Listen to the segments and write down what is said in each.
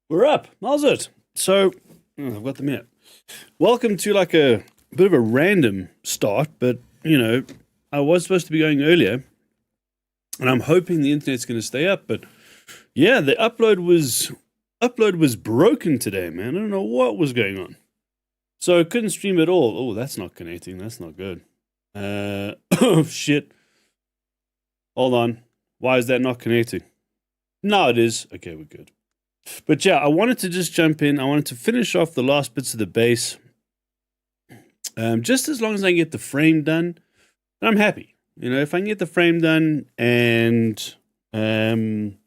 We're up. How's it? So, I've got the minute. Welcome to like a bit of a random start, but I was supposed to be going earlier, and I'm hoping the internet's going to stay up. But yeah, the upload was broken today, man. I don't know what was going on, so I couldn't stream at all. Oh, that's not connecting. That's not good. Oh shit. Hold on. Why is that not connecting? No, it is. Okay, we're good. But yeah, I wanted to just jump in. I wanted to finish off the last bits of the base. Just as long as I can get the frame done, I'm happy. If I can get the frame done and, we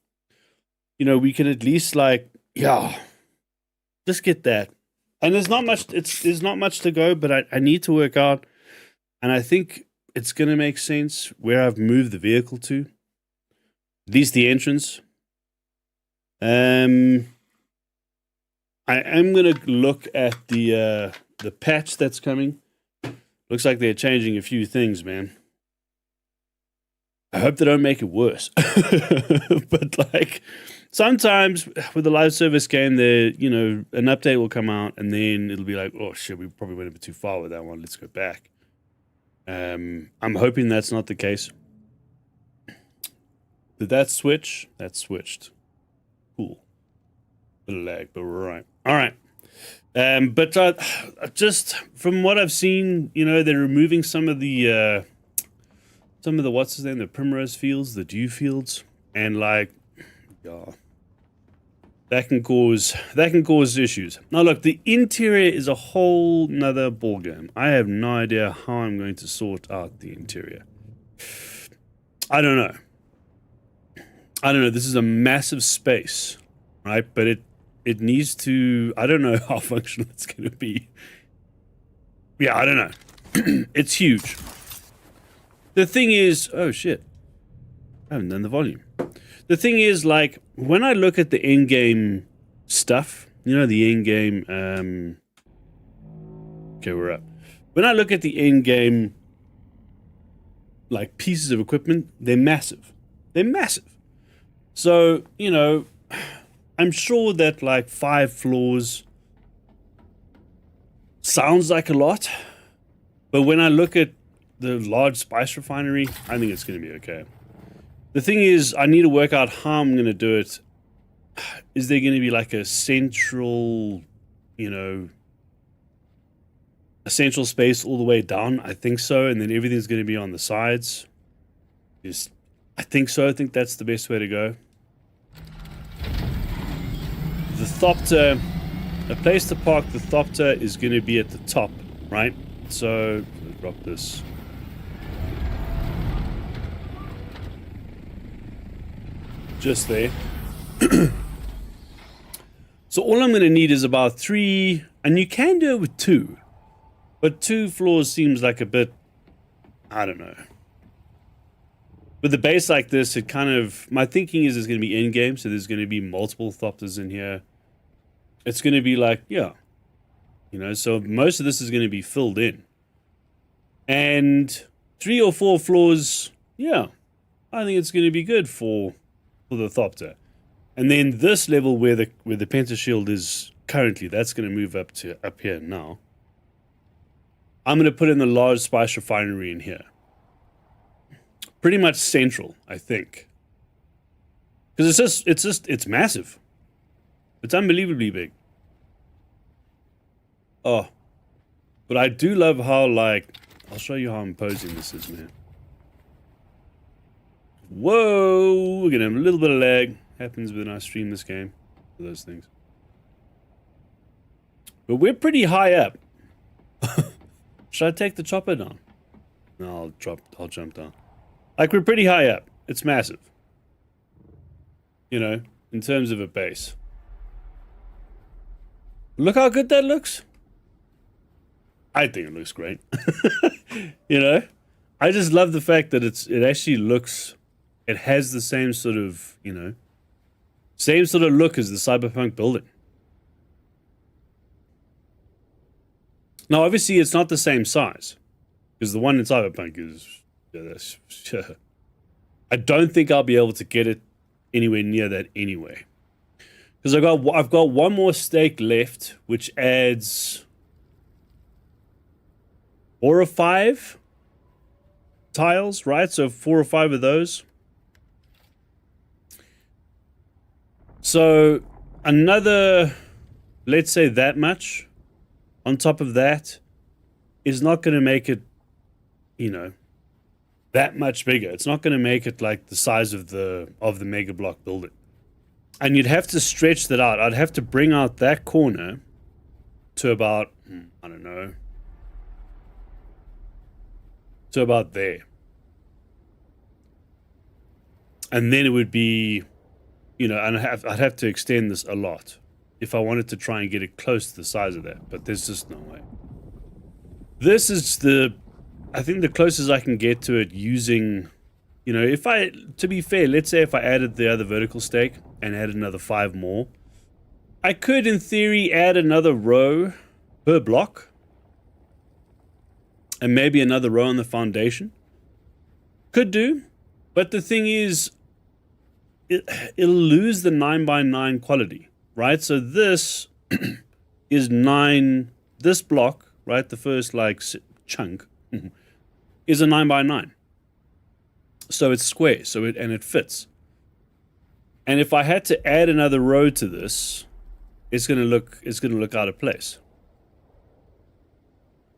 can at least just get that. And there's not much, there's not much to go, but I need to work out. And I think it's going to make sense where I've moved the vehicle to. At least the entrance. I am gonna look at the patch that's coming. Looks like they're changing a few things, man. I hope they don't make it worse. But sometimes with the live service game, there an update will come out and then it'll be like, oh shit, we probably went a bit too far with that one. Let's go back. I'm hoping that's not the case. Did that switch? That switched. Cool. Bit of lag, but we're all right. But just from what I've seen, they're removing some of the what's his name, the primrose fields, the dew fields, and yeah, that can cause issues. Now look, the interior is a whole nother ballgame. I have no idea how I'm going to sort out the interior. I don't know. This is a massive space, right? But it needs to, I don't know how functional it's going to be. Yeah, I don't know. It's huge. The thing is, oh shit. I haven't done the volume. The thing is, when I look at the in-game stuff, the in-game, okay, we're up. When I look at the in-game, pieces of equipment, they're massive. They're massive. So, I'm sure that 5 floors sounds like a lot, but when I look at the large spice refinery, I think it's going to be okay. The thing is, I need to work out how I'm going to do it. Is there going to be a central, a central space all the way down? I think so, and then everything's going to be on the sides. I think so. I think that's the best way to go. The Thopter, a place to park the Thopter is going to be at the top, right? So, let's drop this. Just there. So all I'm going to need is about 3, and you can do it with 2. But 2 floors seems like a bit, I don't know. With a base like this, it kind of, my thinking is it's going to be in-game, so there's going to be multiple Thopters in here. It's going to be so most of this is going to be filled in. And 3 or 4 floors, yeah, I think it's going to be good for the Thopter. And then this level where the pentashield is currently, that's going to move up here now. I'm going to put in the large spice refinery in here. Pretty much central, I think. Because it's massive. It's unbelievably big. Oh. But I do love how, I'll show you how imposing this is, man. Whoa! We're gonna have a little bit of lag. Happens when I stream this game. For those things. But we're pretty high up. Should I take the chopper down? No, I'll jump down. We're pretty high up. It's massive. In terms of a base. Look how good that looks. I think it looks great. I just love the fact that it actually looks, it has the same sort of, same sort of look as the cyberpunk building. Now, obviously, it's not the same size. Because the one in cyberpunk is, I don't think I'll be able to get it anywhere near that anyway. Because I've got one more stake left, which adds 4 or 5 tiles, right? So 4 or 5 of those. So another, let's say that much on top of that is not going to make it, you know, that much bigger. It's not going to make it like the size of the mega block building. And you'd have to stretch that out. I'd have to bring out that corner to about, I don't know, to about there. And then it would be, you know, and I'd have to extend this a lot if I wanted to try and get it close to the size of that. But there's just no way. This is I think the closest I can get to it using, you know, to be fair, let's say if I added the other vertical stake and added another 5 more, I could, in theory, add another row per block. And maybe another row on the foundation. Could do. But the thing is, it'll lose the 9x9 quality, right? So this is 9, this block, right? The first, like, chunk is a 9x9. So it's square, and it fits. And if I had to add another row to this, it's gonna look out of place.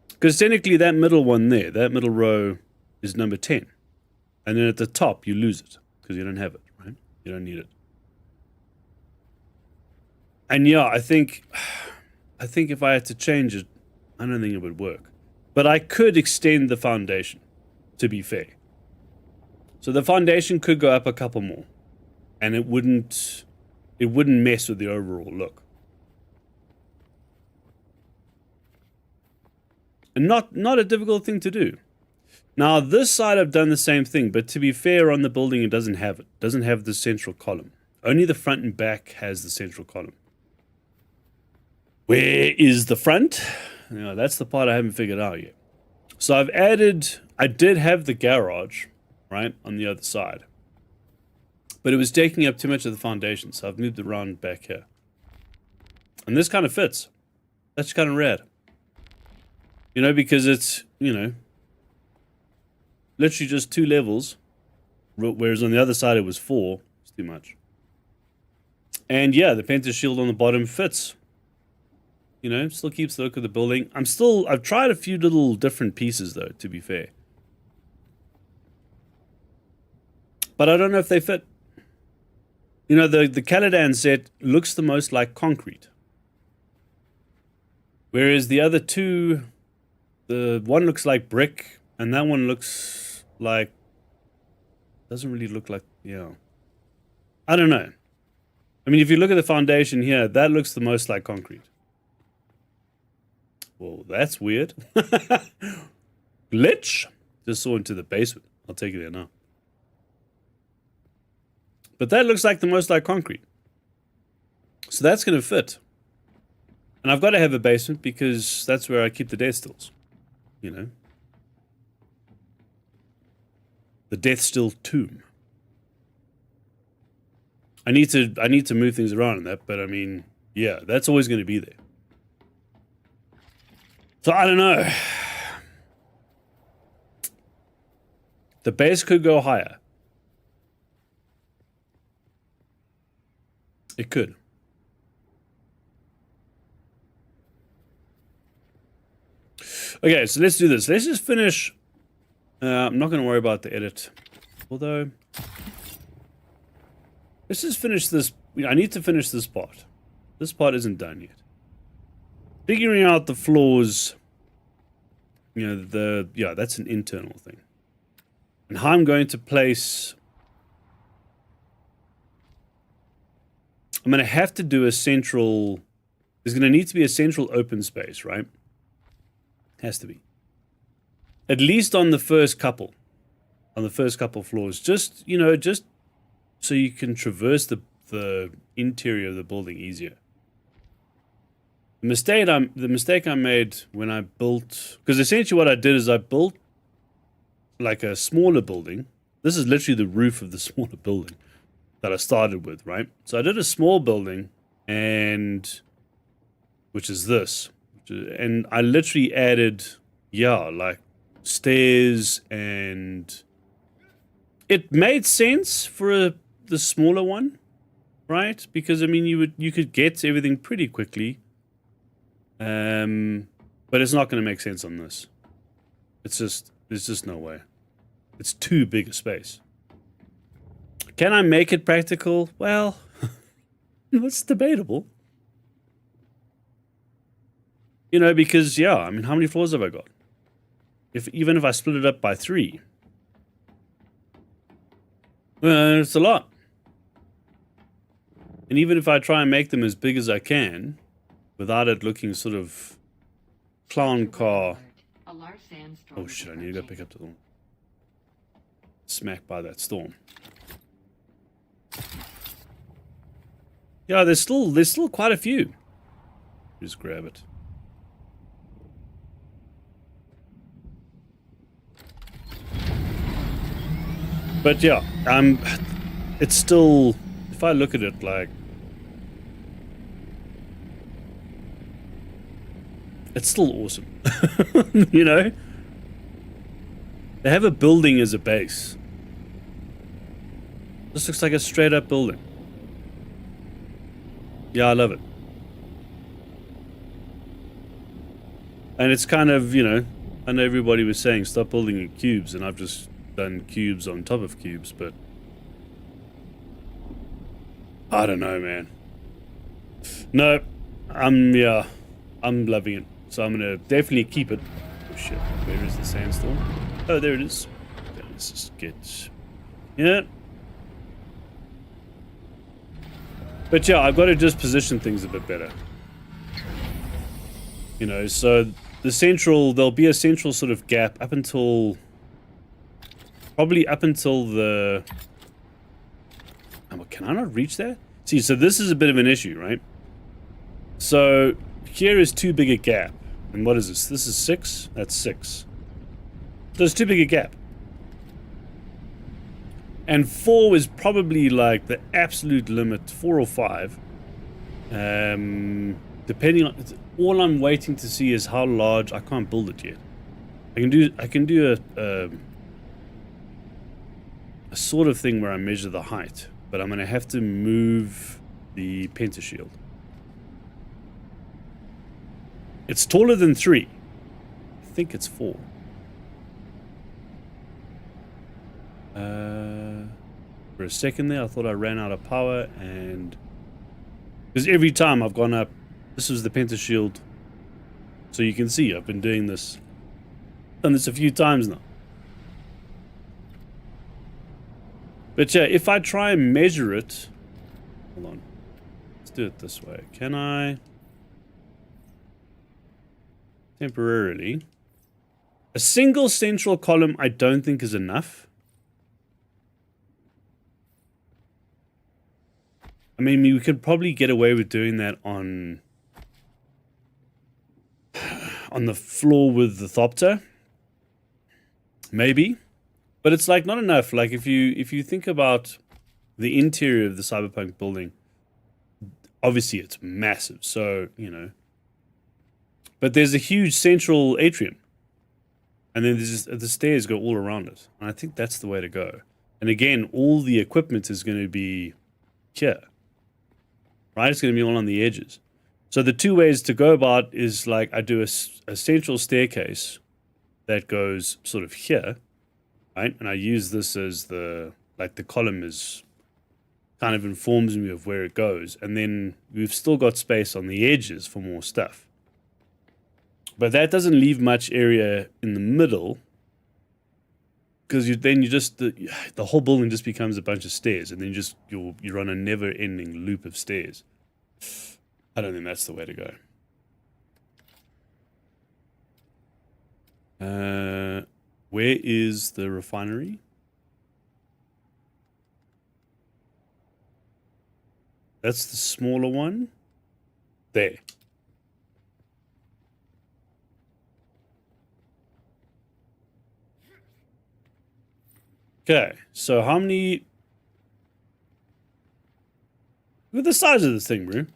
Because technically that middle one there, that middle row is number 10. And then at the top you lose it because you don't have it, right? You don't need it. And yeah, I think if I had to change it, I don't think it would work. But I could extend the foundation, to be fair. So the foundation could go up a couple more. And it wouldn't mess with the overall look. And not a difficult thing to do. Now this side I've done the same thing, but to be fair, on the building it doesn't have it. It doesn't have the central column. Only the front and back has the central column. Where is the front? You know, that's the part I haven't figured out yet. So I did have the garage, right, on the other side. But it was taking up too much of the foundation, so I've moved it around back here. And this kind of fits. That's kind of rad. You know, because it's, you know, literally just 2 levels, whereas on the other side it was 4. It's too much. And yeah, the Penta shield on the bottom fits. You know, still keeps the look of the building. I've tried a few little different pieces though, to be fair. But I don't know if they fit. You know, the Caladan set looks the most like concrete. Whereas the other two, the one looks like brick, and that one looks like, doesn't really look like, yeah. I don't know. I mean, if you look at the foundation here, that looks the most like concrete. Well, that's weird. Glitch. Just saw into the basement. I'll take it there now. But that looks like the most like concrete. So that's going to fit. And I've got to have a basement because that's where I keep the death stills. You know. The death still tomb. I need to move things around in that, but I mean, yeah, that's always going to be there. So I don't know. The base could go higher. It could. Okay, so let's do this. Let's just finish. I'm not going to worry about the edit. Although, let's just finish this. I need to finish this part. This part isn't done yet. Figuring out the floors. You know, yeah, that's an internal thing. And how I'm going to place. I'm going to have to do a central. There's going to need to be a central open space, right? Has to be. At least on the first couple. On the first couple floors. Just, you know, just so you can traverse the interior of the building easier. The mistake I made when I built, because essentially what I did is I built like a smaller building. This is literally the roof of the smaller building that I started with, right? So I did a small building and which is this. And I literally added, yeah, like stairs, and it made sense for the smaller one, right? Because I mean, you could get everything pretty quickly, but it's not going to make sense on this. There's just no way. It's too big a space. Can I make it practical? Well, it's debatable. You know, because, yeah, I mean, how many floors have I got? Even if I split it up by 3. It's a lot. And even if I try and make them as big as I can, without it looking sort of clown car... Oh shit, I need to go pick up the storm. Smack by that storm. Yeah, there's still quite a few. Just grab it. But yeah, it's still, if I look at it like, it's still awesome. You know? They have a building as a base. This looks like a straight up building. Yeah, I love it. And it's kind of, you know, I know everybody was saying stop building in cubes, and I've just done cubes on top of cubes, but I don't know, man. No, I'm loving it. So I'm gonna definitely keep it. Oh shit, where is the sandstorm? Oh, there it is. Okay, let's just get... Yeah. But yeah, I've got to just position things a bit better. You know, so there'll be a central sort of gap up until... Probably up until the... Oh, can I not reach there? See, so this is a bit of an issue, right? So here is too big a gap. And what is this? This is 6? That's 6. So it's too big a gap. And 4 is probably like the absolute limit, 4 or 5. Depending on... All I'm waiting to see is how large... I can't build it yet. I can do a sort of thing where I measure the height, but I'm going to have to move the pentashield. It's taller than 3. I think it's 4. For a second there, I thought I ran out of power, and because every time I've gone up, this was the pentashield. So you can see I've been doing this, done this a few times now. But yeah, if I try and measure it, hold on, let's do it this way. Can I temporarily? A single central column I don't think is enough. I mean, we could probably get away with doing that on the floor with the Thopter. Maybe. But it's like not enough. Like if you think about the interior of the cyberpunk building, obviously it's massive, so, you know. But there's a huge central atrium. And then there's just, the stairs go all around it. And I think that's the way to go. And again, all the equipment is going to be here. Right? It's going to be all on the edges. So the two ways to go about is like I do a central staircase that goes sort of here. Right? And I use this as the column is kind of informs me of where it goes. And then we've still got space on the edges for more stuff. But that doesn't leave much area in the middle, because the whole building just becomes a bunch of stairs, and then you run a never-ending loop of stairs. I don't think that's the way to go. Where is the refinery? That's the smaller one. There. Okay, so how many... Look at the size of this thing, bro.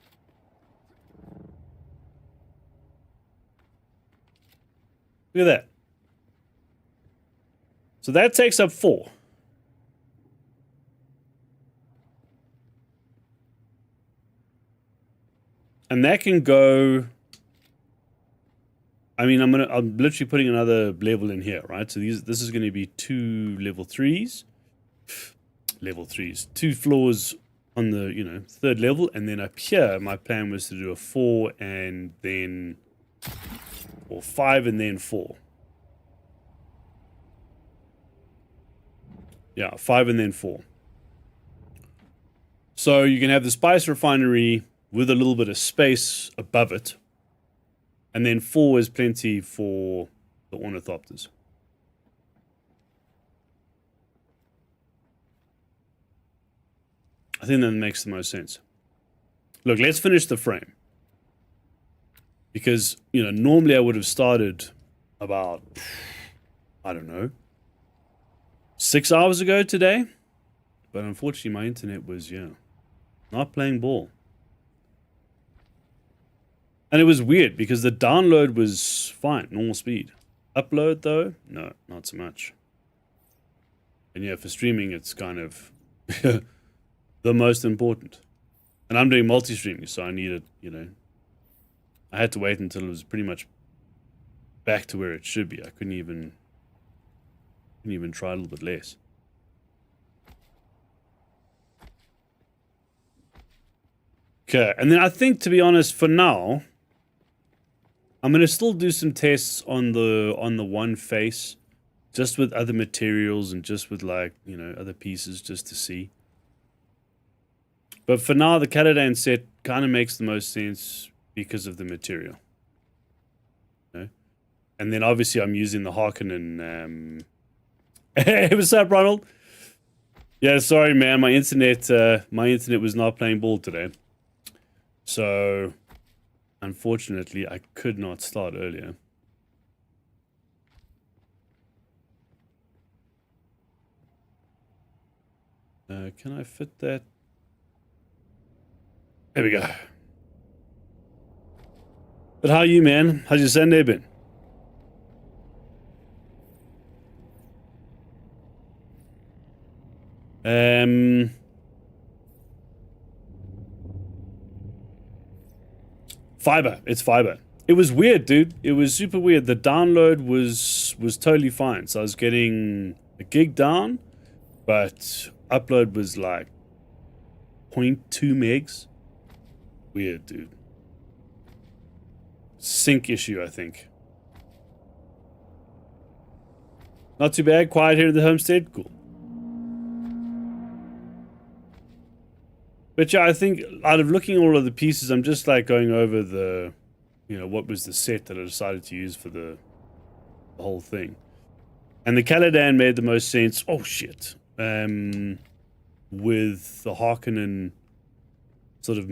Look at that. So that takes up 4. And that can go... I mean, I'm literally putting another level in here, right? So this is going to be 2 level 3s. Level 3s. 2 floors on the, 3rd level. And then up here, my plan was to do a 4 and then... or 5 and then 4. Yeah, 5 and then 4. So you can have the spice refinery with a little bit of space above it. And then 4 is plenty for the ornithopters. I think that makes the most sense. Look, let's finish the frame. Because, normally I would have started about, I don't know, 6 hours ago today. But unfortunately my internet was, not playing ball. And it was weird because the download was fine, normal speed. Upload though? No, not so much. And yeah, for streaming it's kind of the most important. And I'm doing multi-streaming, so I needed, I had to wait until it was pretty much back to where it should be. I couldn't even try a little bit less. Okay, and then I think, to be honest, for now, I'm going to still do some tests on the one face, just with other materials and just with, like, other pieces, just to see. But for now, the Caladan set kind of makes the most sense because of the material. And then obviously I'm using the Harkonnen. Hey, what's up, Ronald? Yeah, sorry, man. My internet was not playing ball today. So, unfortunately, I could not start earlier. Can I fit that? There we go. But how are you, man? How's your Sunday been? Fiber. It's fiber. It was weird, dude. It was super weird. The download was totally fine. So I was getting a gig down, but upload was like 0.2 megs. Weird, dude. Sync issue, I think. Not too bad. Quiet here at the homestead. Cool. But yeah, I think out of looking at all of the pieces, I'm just like going over the, what was the set that I decided to use for the whole thing. And the Caladan made the most sense. Oh, shit. With the Harkonnen sort of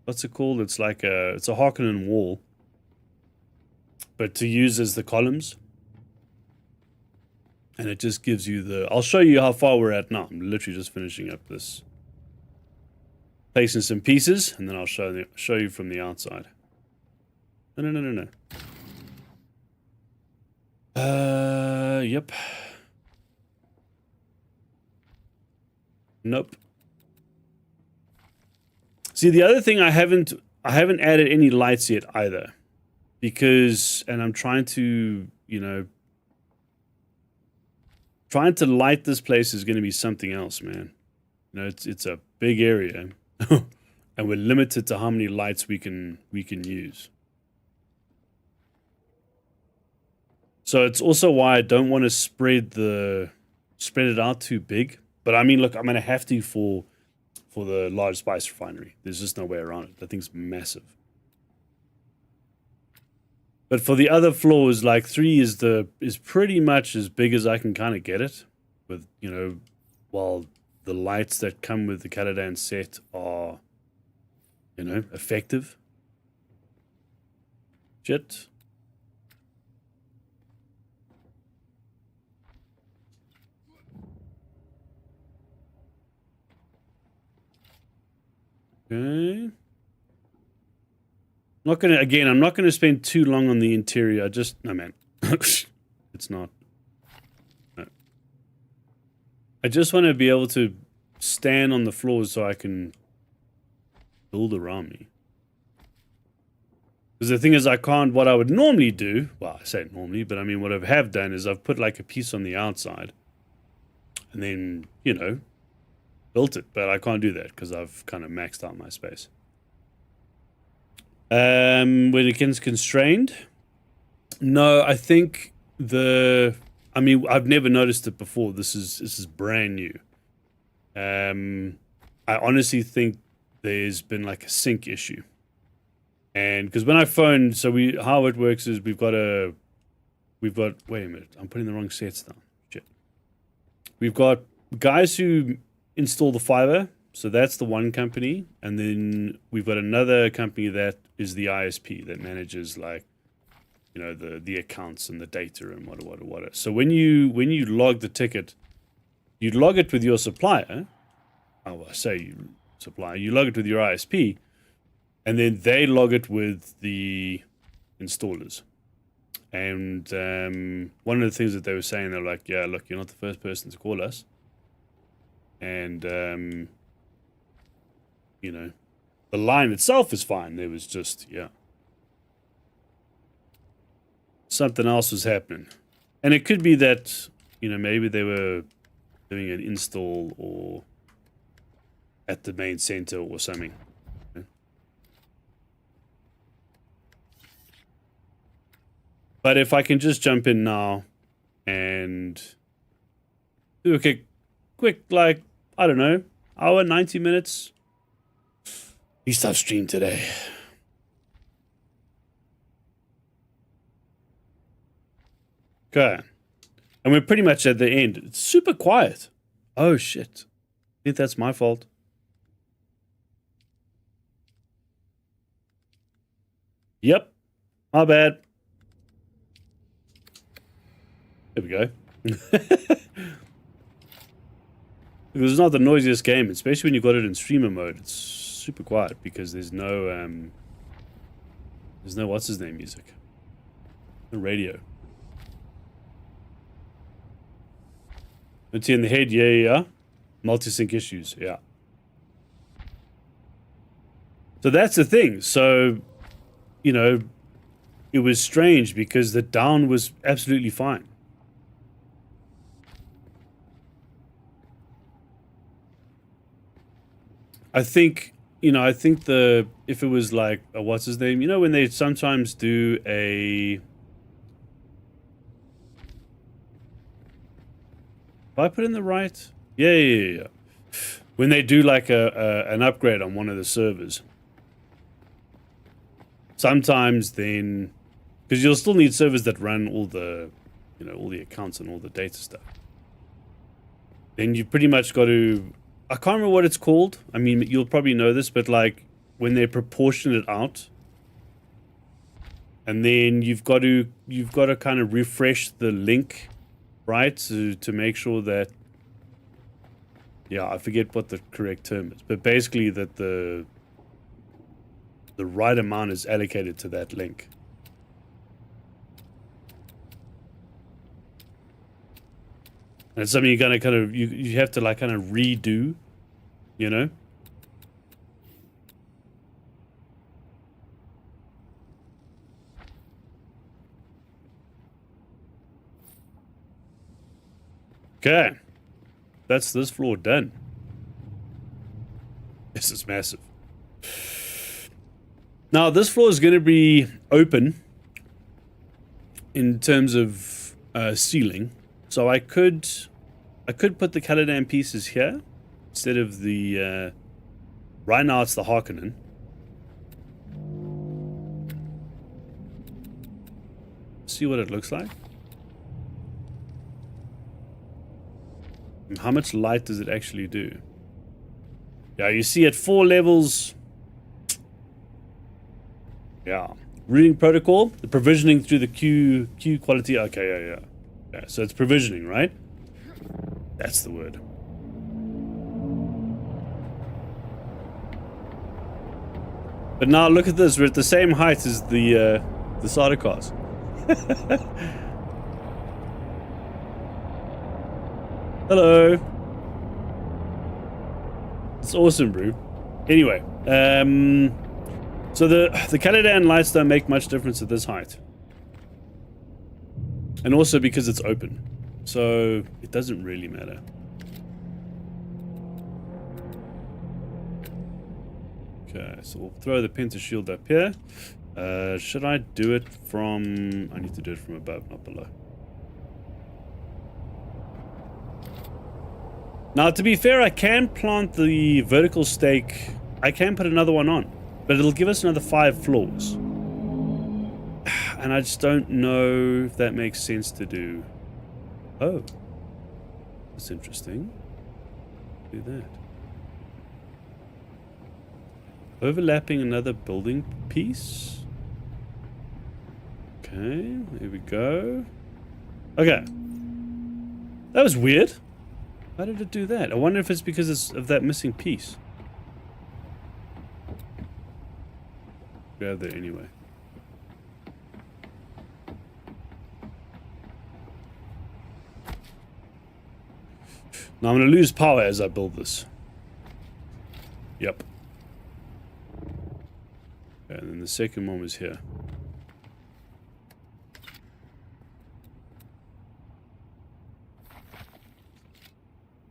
what's it called? It's like it's a Harkonnen wall. But to use as the columns. And it just gives you I'll show you how far we're at now. I'm literally just finishing up this. Placing some pieces, and then I'll show you from the outside. No. Yep. Nope. See, the other thing I haven't added any lights yet either, because, and I'm trying to, trying to light this place is going to be something else, man. It's a big area. And we're limited to how many lights we can use. So it's also why I don't want to spread it out too big. But I mean, look, I'm gonna have to for the large spice refinery. There's just no way around it. That thing's massive. But for the other floors, like 3 is pretty much as big as I can kind of get it. With while the lights that come with the Caladan set are, effective. Shit. Okay. I'm not gonna spend too long on the interior. No, man. It's not. No. I just want to be able to stand on the floors so I can build around me. Because the thing is, I can't, what I would normally do, well, I say normally, but I mean, what I have done is I've put like a piece on the outside and then, you know, built it, but I can't do that because I've kind of maxed out my space. When it gets constrained, no, I think I mean, I've never noticed it before. This is brand new. I honestly think there's been like a sync issue. And because when I phoned, so how it works is we've got, wait a minute, I'm putting the wrong sets down. Shit. We've got guys who install the fiber, so that's the one company. And then we've got another company that is the ISP that manages like, you know, the accounts and the data and what. So when you log the ticket, you log it with your supplier. Oh, I say supplier. You log it with your ISP. And then they log it with the installers. And one of the things that they were saying, they're like, yeah, look, you're not the first person to call us. And, you know, the line itself is fine. There was just, yeah. Something else was happening. And it could be that, you know, maybe they were doing an install or at the main center or something. But if I can just jump in now and do a quick, like, I don't know, hour, 90 minutes. Least I've streamed today. Okay. And we're pretty much at the end. It's super quiet. Oh, shit. I think that's my fault. Yep. My bad. There we go. It's not the noisiest game, especially when you got it in streamer mode. It's super quiet because there's no what's his name music. No radio. It's in the head, yeah. Multi-sync issues, yeah. So that's the thing. So, you know, it was strange because the down was absolutely fine. I think if it was like, what's his name? You know, when they sometimes do a... Have I put in the right? Yeah. When they do like an upgrade on one of the servers. Sometimes then... Because you'll still need servers that run all the, you know, all the accounts and all the data stuff. Then you pretty much got to... I can't remember what it's called. I mean, you'll probably know this, but like when they proportion it out, and then you've got to kind of refresh the link, right, to make sure that, yeah, I forget what the correct term is, but basically that the right amount is allocated to that link. And it's something you're gonna kind of you have to like kind of redo, you know? Okay. That's this floor done. This is massive. Now this floor is gonna be open in terms of ceiling. So I could put the Caladan pieces here instead of the right now it's the Harkonnen. See what it looks like. And how much light does it actually do? Yeah, you see at 4 levels. Yeah. Routing protocol, the provisioning through the queue quality. Okay, yeah. Yeah, so it's provisioning, right? That's the word. But now look at this. We're at the same height as the Sardaukars. Hello. It's awesome, bro. Anyway, so the Caladan lights don't make much difference at this height. And also because it's open. So it doesn't really matter. Okay, so we'll throw the Penta shield up here. Should I do it from... I need to do it from above, not below. Now, to be fair, I can plant the vertical stake. I can put another one on. But it'll give us another 5 floors. And I just don't know if that makes sense to do. Oh. That's interesting. Do that. Overlapping another building piece. Okay, here we go. Okay. That was weird. How did it do that? I wonder if it's because of that missing piece. Grab that anyway. Now I'm going to lose power as I build this. Yep. And then the second one was here.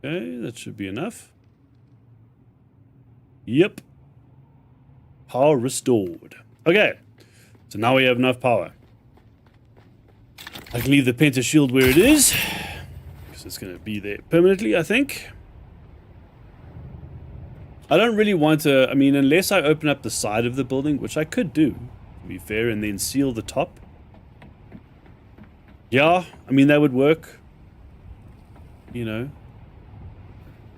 Okay, that should be enough. Yep. Power restored. Okay. So now we have enough power. I can leave the Penta shield where it is. Because it's going to be there permanently, I think. I don't really want to... I mean, unless I open up the side of the building, which I could do, to be fair, and then seal the top. Yeah, I mean, that would work. You know.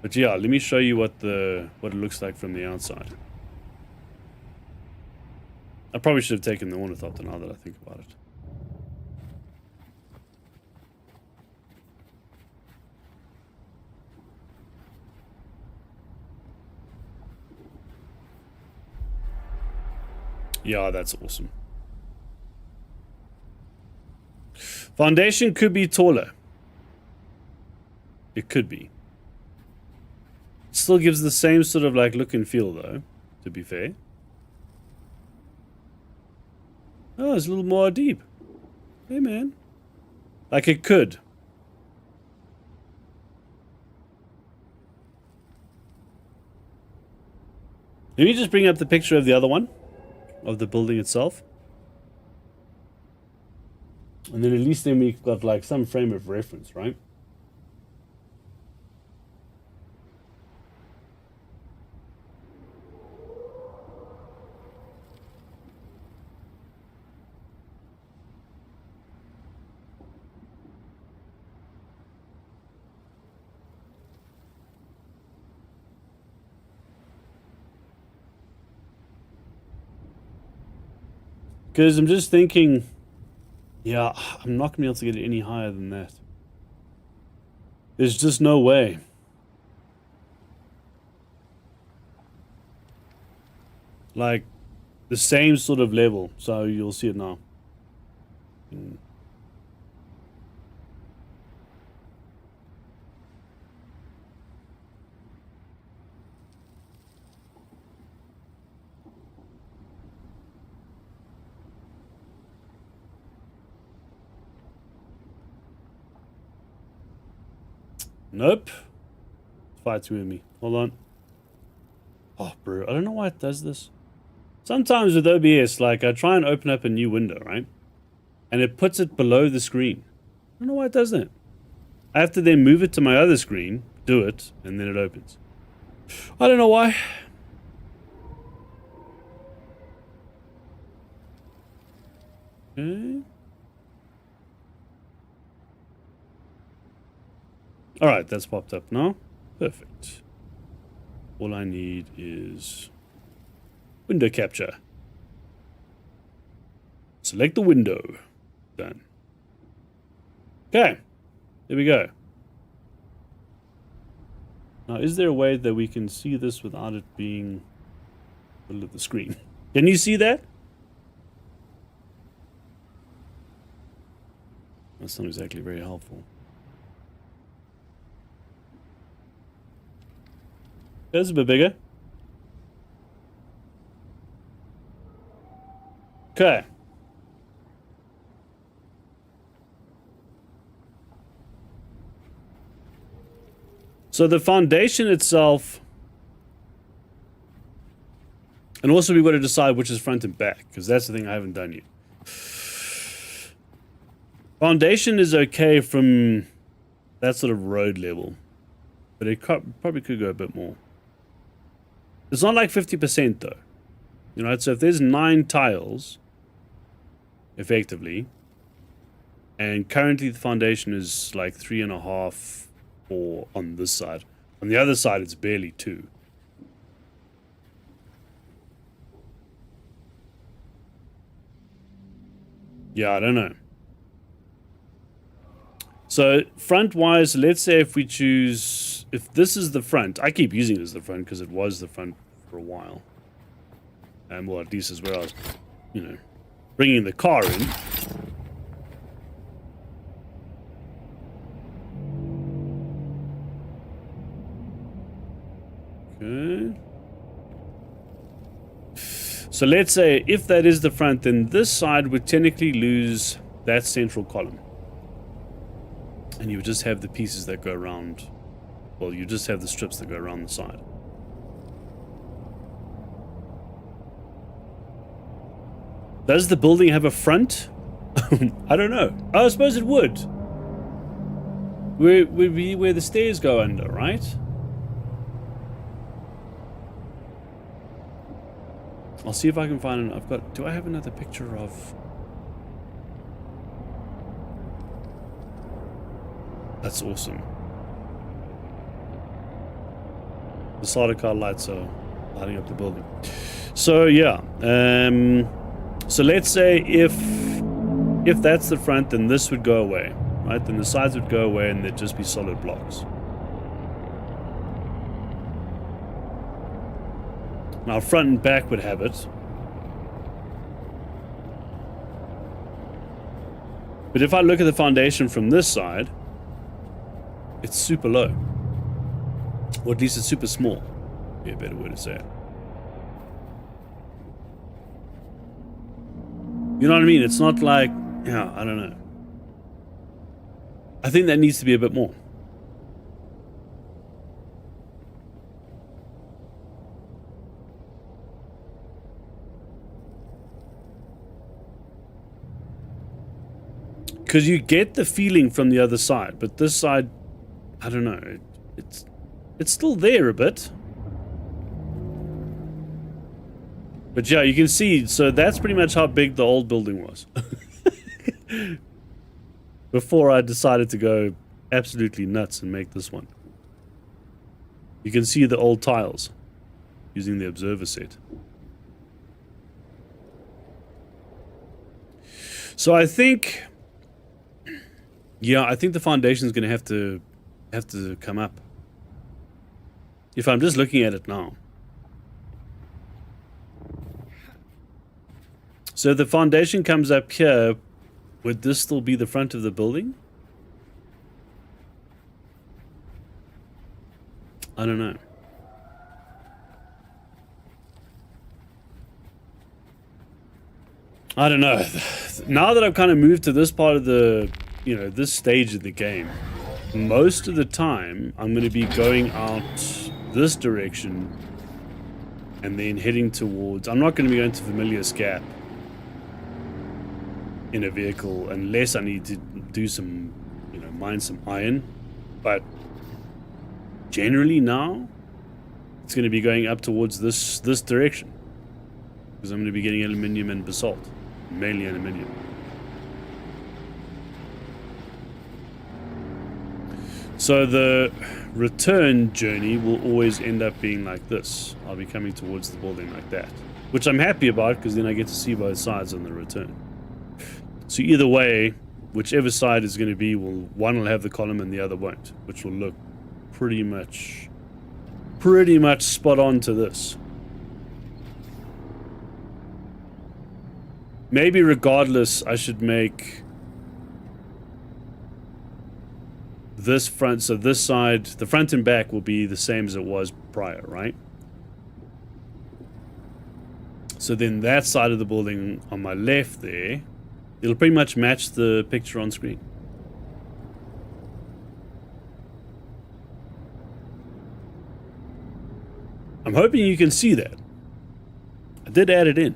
But yeah, let me show you what it looks like from the outside. I probably should have taken the ornithopter now that I think about it. Yeah, that's awesome. Foundation could be taller. It could be. Still gives the same sort of like look and feel though, to be fair. Oh, it's a little more deep. Hey man. Like it could. Let me just bring up the picture of the other one. Of the building itself. And then at least then we've got like some frame of reference, right? Because I'm just thinking, yeah, I'm not going to be able to get it any higher than that. There's just no way. Like, the same sort of level. So you'll see it now. Nope. Fights with me. Hold on. Oh, bro. I don't know why it does this. Sometimes with OBS, like, I try and open up a new window, right? And it puts it below the screen. I don't know why it does that. I have to then move it to my other screen, do it, and then it opens. I don't know why. Okay. Alright, that's popped up now. Perfect. All I need is window capture. Select the window. Done. Okay. There we go. Now, is there a way that we can see this without it being middle of the screen? Can you see that? That's not exactly very helpful. That's a bit bigger. Okay. So the foundation itself, and also we've got to decide which is front and back, because that's the thing I haven't done yet. Foundation is okay from that sort of road level, but it probably could go a bit more. It's not like 50% though. You know, so if there's 9 tiles, effectively, and currently the foundation is like 3.5, 4 on this side. On the other side, it's barely 2. Yeah, I don't know. So front-wise, let's say if we choose, if this is the front, I keep using it as the front because it was the front for a while. And well, at least is where I was, you know, bringing the car in. Okay. So let's say if that is the front, then this side would technically lose that central column. And you would just have the pieces that go around. Well, you just have the strips that go around the side. Does the building have a front? I don't know. Oh, I suppose it would. Would be where the stairs go under, right? I'll see if I can find an... do I have another picture of... That's awesome. The solder car lights are lighting up the building. So yeah, so let's say if that's the front, then this would go away, right? Then the sides would go away, and there'd just be solid blocks. Now front and back would have it. But if I look at the foundation from this side, it's super low. Or at least it's super small. Be a better way to say it. You know what I mean? It's not like, yeah, I don't know. I think that needs to be a bit more. Because you get the feeling from the other side, but this side, I don't know, it's still there a bit. But yeah, you can see, so that's pretty much how big the old building was. Before I decided to go absolutely nuts and make this one. You can see the old tiles using the observer set. So I think... yeah, I think the foundation is going to have to come up. If I'm just looking at it now. So the foundation comes up here. Would this still be the front of the building? I don't know. I don't know. Now that I've kind of moved to this part of the, you know, this stage of the game, most of the time I'm going to be going out this direction and then heading towards... I'm not going to be going to Familiar's Gap in a vehicle unless I need to do some, you know, mine some iron. But generally now it's going to be going up towards this direction because I'm going to be getting aluminium and basalt, mainly aluminium. So the return journey will always end up being like this. I'll be coming towards the building like that, which I'm happy about because then I get to see both sides on the return. So either way, whichever side is going to be, one will have the column and the other won't, which will look pretty much spot on to this. Maybe regardless, I should make this front, so this side, the front and back will be the same as it was prior, right? So then that side of the building on my left there, it'll pretty much match the picture on screen. I'm hoping you can see that. I did add it in.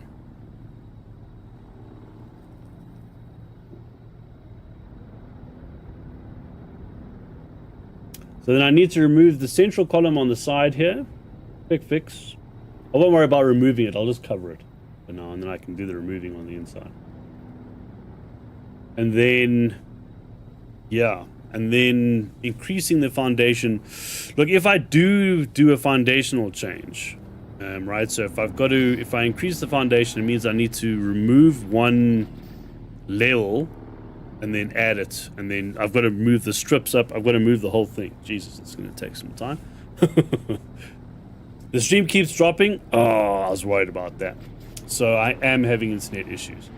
So then I need to remove the central column on the side here. Quick fix. I won't worry about removing it. I'll just cover it for now, and then I can do the removing on the inside. And then, yeah, and then increasing the foundation. Look, if I do a foundational change, right? So if I increase the foundation, it means I need to remove one level and then add it, and then I've got to move the strips up. I've got to move the whole thing. Jesus, it's going to take some time. The stream keeps dropping. Oh, I was worried about that. So I am having internet issues.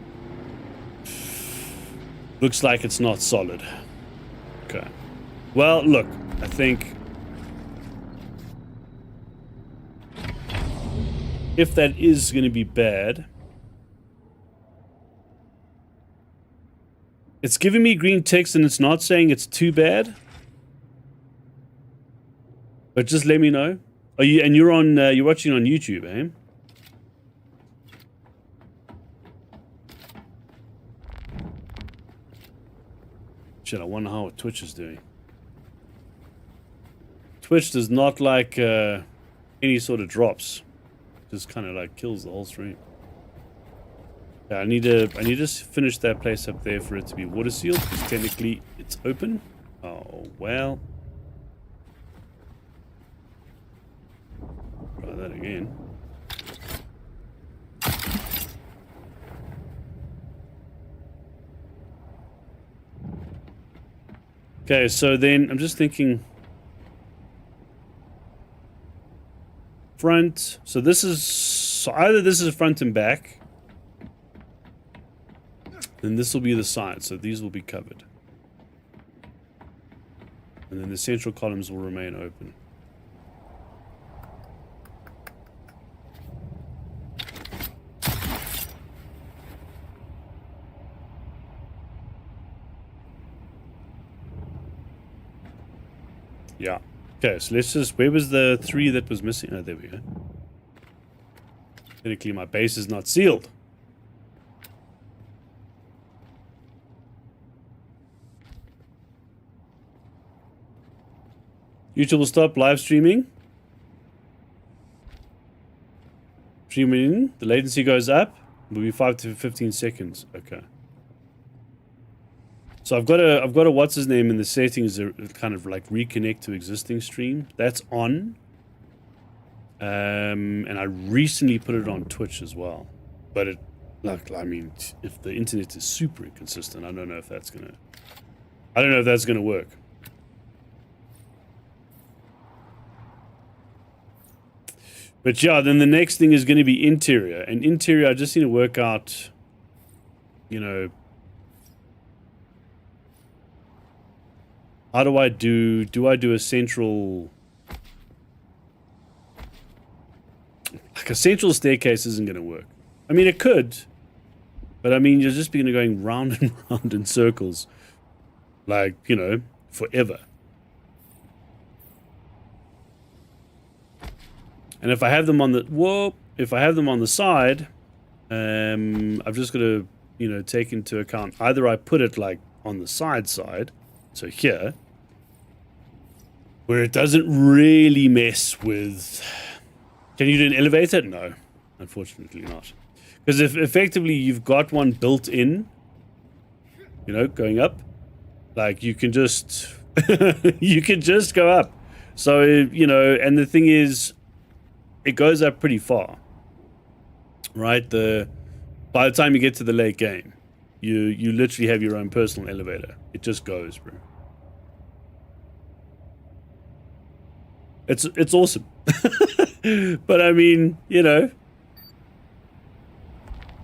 Looks like it's not solid. Okay. Well, look, I think if that is going to be bad, it's giving me green text and it's not saying it's too bad. But just let me know. Are you, and you're on you're watching on YouTube, eh? Shit, I wonder how Twitch is doing. Twitch does not like any sort of drops. Just kind of like kills the whole stream. Yeah, I need to finish that place up there for it to be water sealed, because technically it's open. Oh well. Try that again. Okay, so then I'm just thinking front. So this is, so either this is front and back, then this will be the side. So these will be covered, and then the central columns will remain open. Yeah. Okay, so let's just... Where was the 3 that was missing? Oh, there we go. Technically, my base is not sealed. YouTube will stop live streaming. Streaming. The latency goes up. It will be 5 to 15 seconds. Okay. So I've got a what's his name in the settings to kind of like reconnect to existing stream. That's on. And I recently put it on Twitch as well. But it, like, I mean, if the internet is super inconsistent, I don't know if that's gonna work. But yeah, then the next thing is going to be interior. And interior, I just need to work out, you know, how do I do a central, like a central staircase isn't going to work. I mean, it could, but I mean, you're just going round and round in circles, like, you know, forever. And if I have them on the side, I've just got to, you know, take into account, either I put it like on the side, so here, where it doesn't really mess with... Can you do an elevator? No, unfortunately not. Because if effectively you've got one built in, you know, going up, like you can just, you can just go up. So, you know, and the thing is, it goes up pretty far, right? By the time you get to the late game, you literally have your own personal elevator. It just goes, bro. It's awesome. But I mean, you know,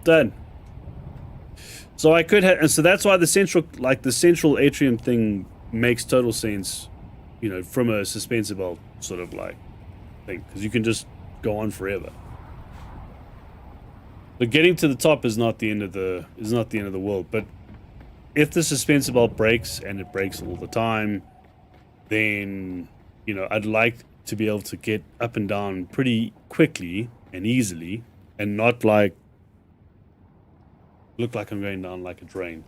done. So I could have, and so that's why the central atrium thing makes total sense, you know, from a suspensor belt sort of like thing, because you can just go on forever. But getting to the top is not the end of the world. But if the suspensor belt breaks, and it breaks all the time, then, you know, I'd like to be able to get up and down pretty quickly and easily, and not like look like I'm going down like a drain.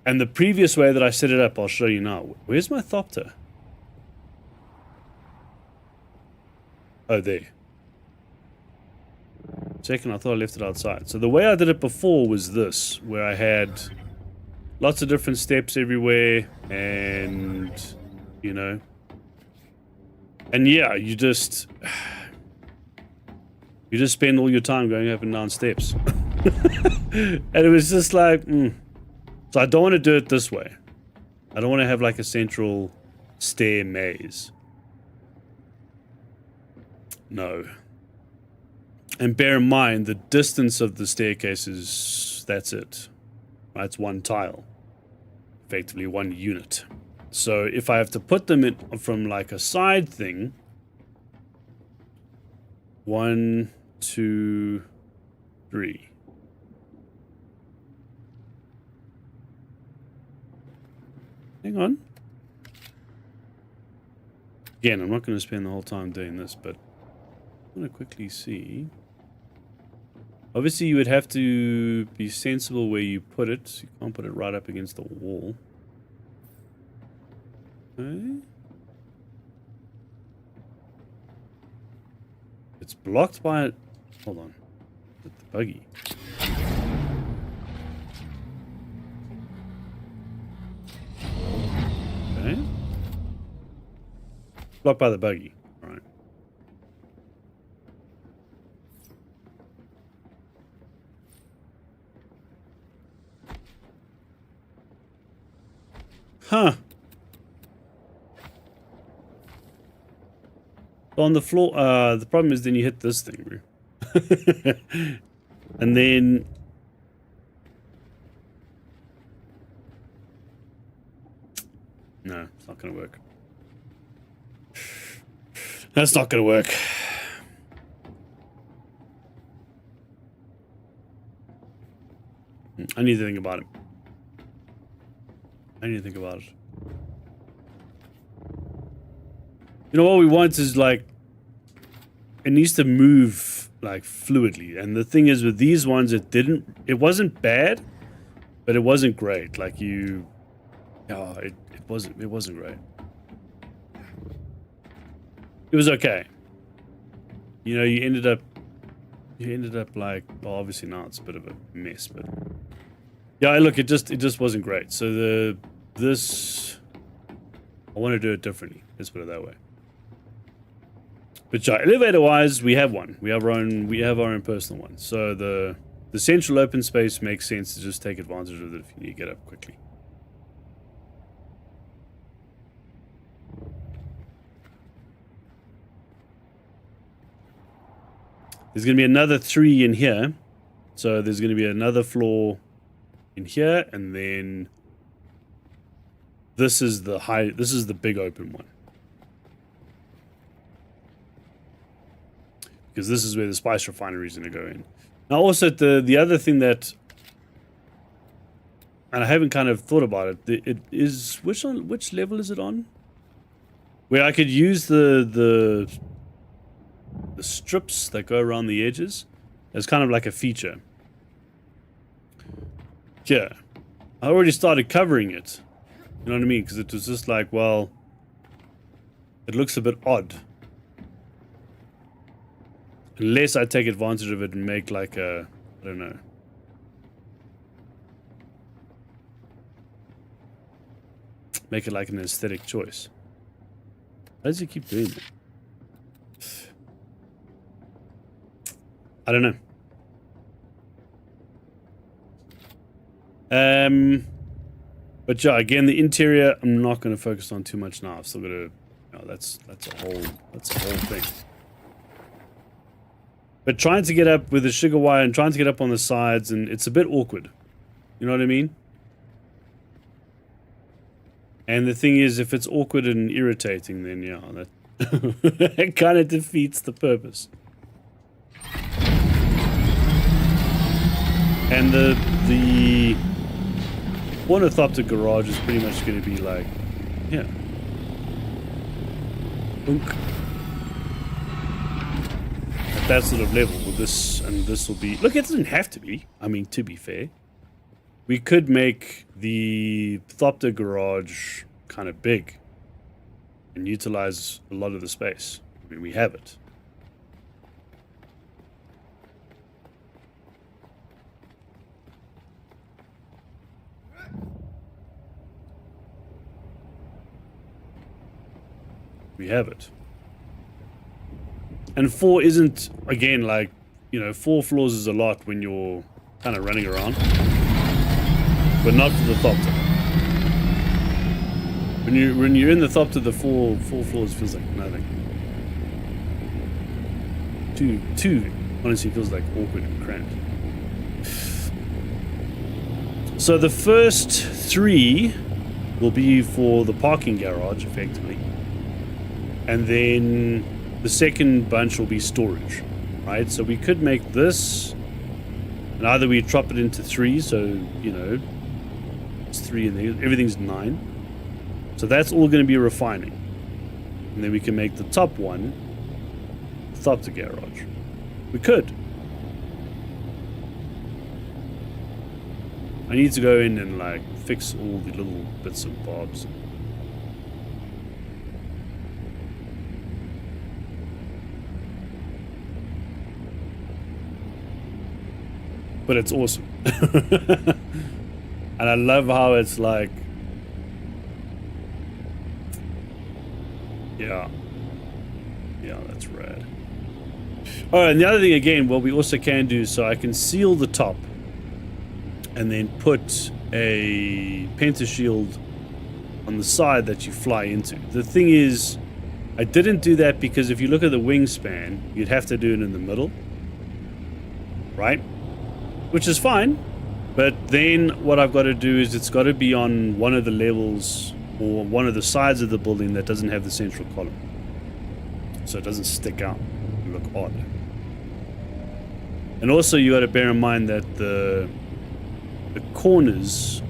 And the previous way that I set it up, I'll show you now. Where's my thopter? Oh, there. Second, I thought I left it outside. So the way I did it before was this, where I had lots of different steps everywhere, and, you know, and yeah, you just spend all your time going up and down steps. And it was just like, So I don't want to do it this way. I don't want to have like a central stair maze. No. And bear in mind, the distance of the staircase is, that's it. Right, it's one tile. Effectively one unit. So if I have to put them in from like a side thing, 1, 2, 3. Hang on. Again, I'm not going to spend the whole time doing this, but I'm going to quickly see. Obviously, you would have to be sensible where you put it. You can't put it right up against the wall. Okay. It's blocked by... Hold on. The buggy. Okay. Blocked by the buggy. All right. Huh. On the floor, the problem is then you hit this thing, bro. And then... No, it's not going to work. That's not going to work. I need to think about it. I need to think about it. You know, what we want is, like, it needs to move, like, fluidly. And the thing is, with these ones, it wasn't bad, but it wasn't great. Like, it wasn't great. It was okay. You know, you ended up like, well, obviously now it's a bit of a mess, but yeah, look, it just wasn't great. So this, I want to do it differently. Let's put it that way. But yeah, elevator wise, we have one. We have our own personal one. So the central open space makes sense to just take advantage of it if you need to get up quickly. There's going to be another 3 in here. So there's going to be another floor in here, and then this is the big open one. Because this is where the spice refinery is going to go in. Now also the other thing that, and I haven't kind of thought about it, it is, which level is it on? Where I could use the strips that go around the edges as kind of like a feature. Yeah. I already started covering it. You know what I mean? Because it was just like, well, it looks a bit odd. Unless I take advantage of it and make like a, I don't know. Make it like an aesthetic choice. Why does he keep doing that? I don't know. But yeah, again, the interior I'm not going to focus on too much now. I've still got to, you know, that's a whole thing. But trying to get up with the sugar wire and trying to get up on the sides, and it's a bit awkward. You know what I mean? And the thing is, if it's awkward and irritating, then yeah, that kind of defeats the purpose. And the ornithopter garage is pretty much going to be like, yeah. At that sort of level with this, and this will be... Look, it doesn't have to be. I mean, to be fair. We could make the Thopter garage kind of big and utilize a lot of the space. I mean, we have it. We have it. And 4 isn't, again, like, you know, 4 floors is a lot when you're kind of running around. But not for the Thopter. When you're in the Thopter, the 4 floors feels like nothing. 2 honestly feels like awkward and cramped. So the first 3 will be for the parking garage, effectively. And then the second bunch will be storage, right? So we could make this, and either we drop it into 3, so, you know, it's 3 in there, everything's 9. So that's all going to be refining. And then we can make the top one, the Thopter garage. We could. I need to go in and, like, fix all the little bits and bobs. But it's awesome. And I love how it's like... Yeah. Yeah, that's rad. Oh, and the other thing, again, what we also can do, so I can seal the top and then put a pentashield on the side that you fly into. The thing is, I didn't do that because if you look at the wingspan, you'd have to do it in the middle. Right? Which is fine, but then what I've got to do is it's got to be on one of the levels or one of the sides of the building that doesn't have the central column, so it doesn't stick out and look odd. And also you got to bear in mind that the corners,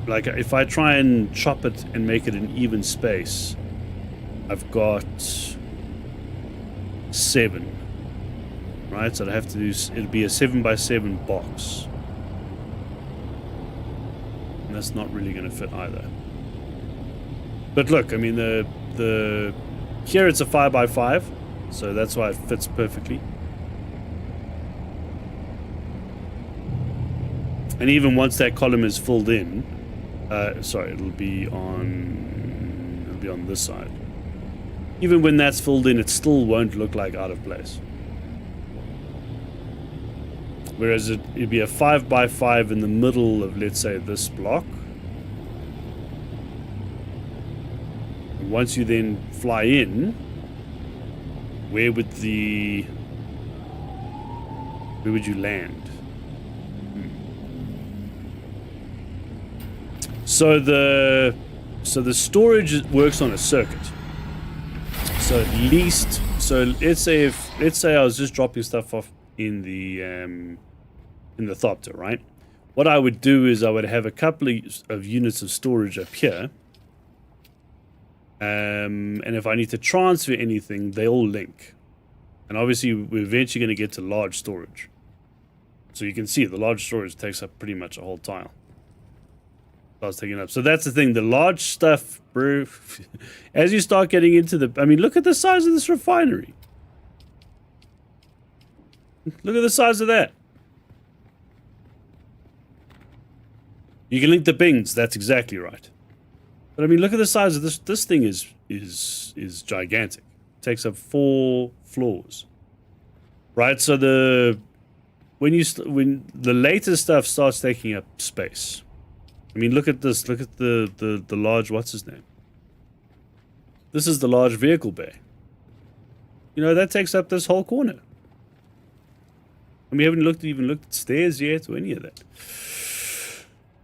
like if I try and chop it and make it an even space, I've got 7. Right, so I have to do, it'll be a 7x7 box. And that's not really going to fit either. But look, I mean, here it's a 5x5, so that's why it fits perfectly. And even once that column is filled in, sorry, it'll be on this side. Even when that's filled in, it still won't look like out of place. Whereas it'd be a 5x5 in the middle of, let's say, this block. And once you then fly in, where would you land? So the storage works on a circuit. So at least, so let's say I was just dropping stuff off in the Thopter, right? What I would do is I would have a couple of units of storage up here, and if I need to transfer anything, they all link. And obviously we're eventually going to get to large storage, so you can see the large storage takes up pretty much a whole tile. Starts taking up. So that's the thing, the large stuff, bro. As you start getting into the, I mean, look at the size of this refinery. Look at the size of that. You can link the bings. That's exactly right. But I mean, look at the size of this. This thing is gigantic. It takes up 4 floors. Right. So when the later stuff starts taking up space. I mean, look at this. Look at the large. What's his name? This is the large vehicle bay. You know, that takes up this whole corner. And we haven't even looked at stairs yet or any of that.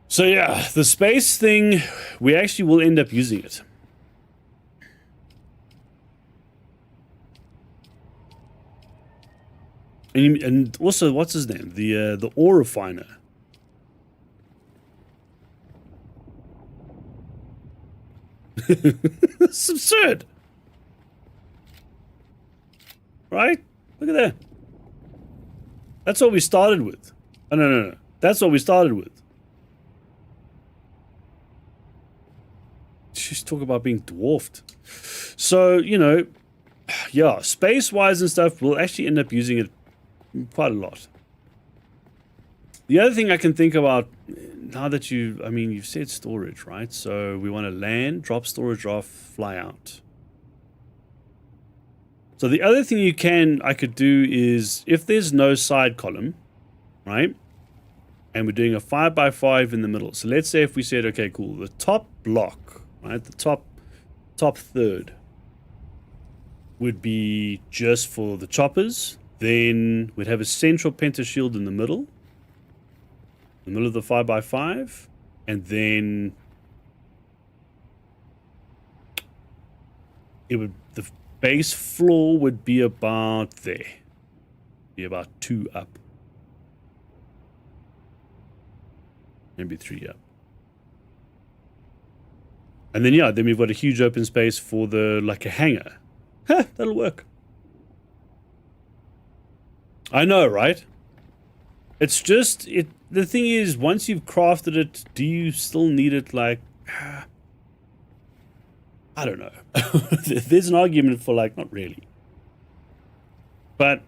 So yeah, the space thing we actually will end up using it. And also, what's his name? The ore refiner. It's absurd. Right? Look at that. That's what we started with. Oh, no. That's what we started with. Just talk about being dwarfed. So, you know, yeah, space-wise and stuff, we'll actually end up using it quite a lot. The other thing I can think about, now that you've said storage, right? So we want to land, drop storage off, fly out. So the other thing I could do is, if there's no side column, right? And we're doing a 5x5 in the middle. So let's say if we said, okay, cool, the top block, right? The top third would be just for the choppers. Then we'd have a central pentashield in the middle of the 5x5, and then the base floor would be about there, be about 2 up, maybe 3 up, and then then we've got a huge open space for like a hangar. That'll work. I know, right? It's just the thing is, once you've crafted it, do you still need it? Like, I don't know. There's an argument for, like, not really. But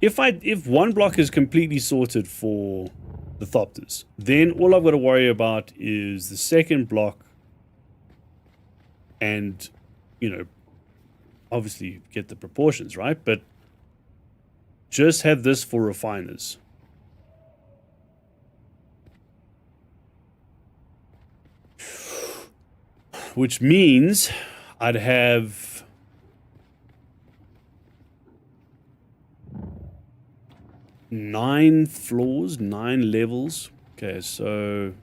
if one block is completely sorted for the Thopters, then all I've got to worry about is the second block, and, you know, obviously get the proportions right, but just have this for refiners. Which means I'd have nine floors, 9 levels. Okay, so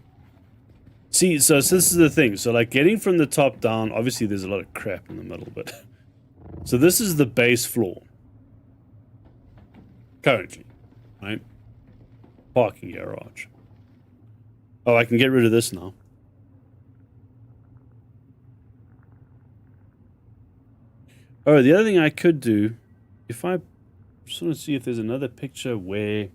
see, so this is the thing. So like getting from the top down, obviously there's a lot of crap in the middle, but so this is the base floor currently, right? Parking garage. Oh, I can get rid of this now. Oh, the other thing I could do, if I just want to see if there's another picture where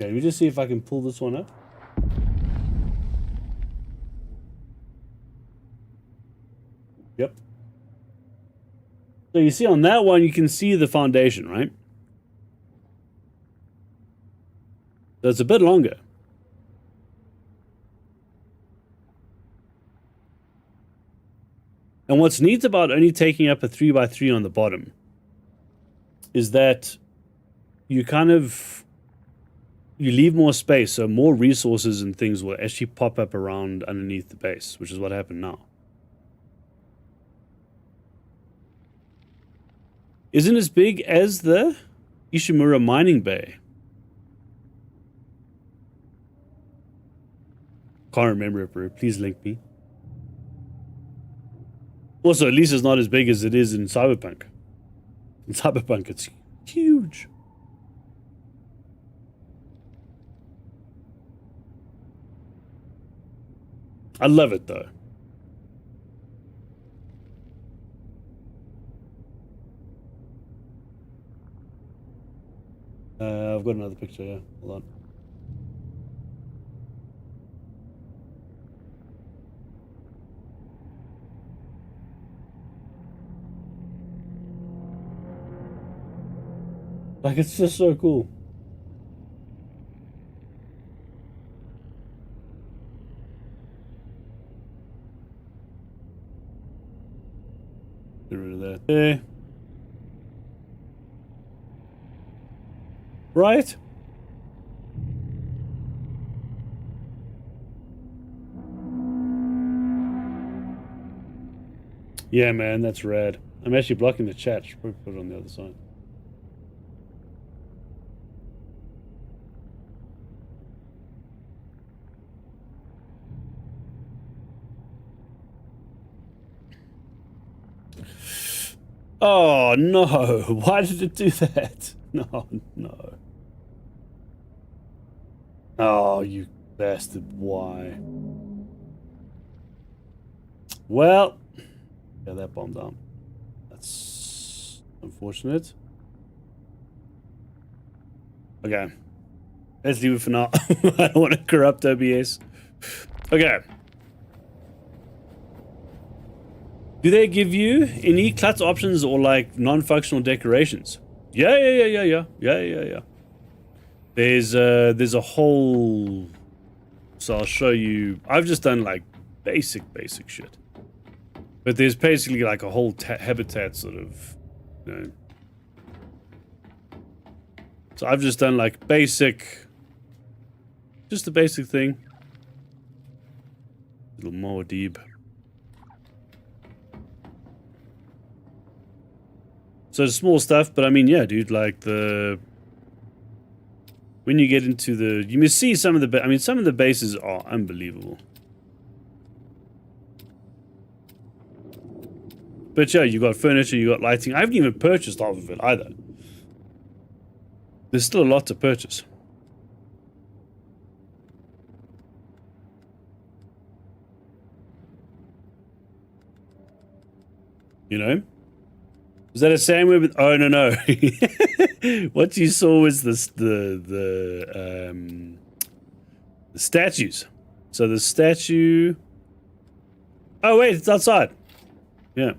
let me just see if I can pull this one up. Yep. So you see on that one, you can see the foundation, right? So it's a bit longer. And what's neat about only taking up a 3x3 on the bottom is that you you leave more space, so more resources and things will actually pop up around underneath the base, which is what happened now. Isn't as big as the Ishimura mining bay. Can't remember it, bro. Please link me. Also, at least it's not as big as it is in Cyberpunk. In Cyberpunk, it's huge. I love it, though. I've got another picture here. Hold on. Like, it's just so cool. Get rid of that there. Right? Yeah, man, that's rad. I'm actually blocking the chat. Should probably put it on the other side. Oh, no. Why did it do that? No, no. Oh, you bastard. Why? Well, yeah, that bombed down. That's unfortunate. Okay. Let's leave it for now. I don't want to corrupt OBS. Okay. Do they give you any CLUTs options or like non-functional decorations? Yeah. There's a whole. So I'll show you. I've just done like basic shit, but there's basically like a whole habitat sort of, you know. So I've just done like just a basic thing. Little more deep. So small stuff, but I mean, yeah, dude, like when you get into you may see some of the, some of the bases are unbelievable. But yeah, you got furniture, you got lighting. I haven't even purchased half of it either. There's still a lot to purchase. You know? Was that a sandwich with? Oh no. What you saw was the statues. So the statue. Oh wait, it's outside. Yeah.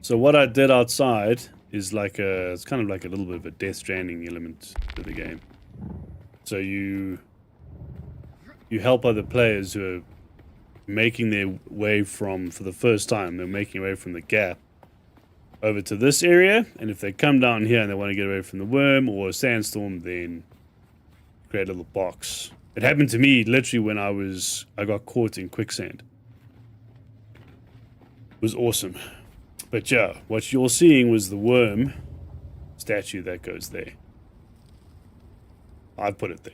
So what I did outside is like it's kind of like a little bit of a Death Stranding element to the game. So you help other players who are making their way for the first time, they're making their way from the gap over to this area, and if they come down here and they want to get away from the worm or a sandstorm, then create a little box. It happened to me literally when I got caught in quicksand. It was awesome. But yeah, what you're seeing was the worm statue that goes there. I put it there.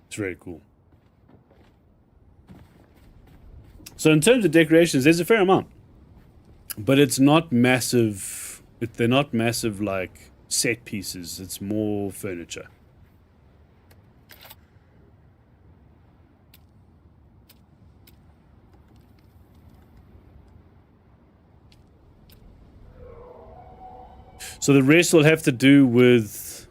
It's very cool. So in terms of decorations, there's a fair amount. But it's not massive. They're not massive like set pieces. It's more furniture. So the rest will have to do with,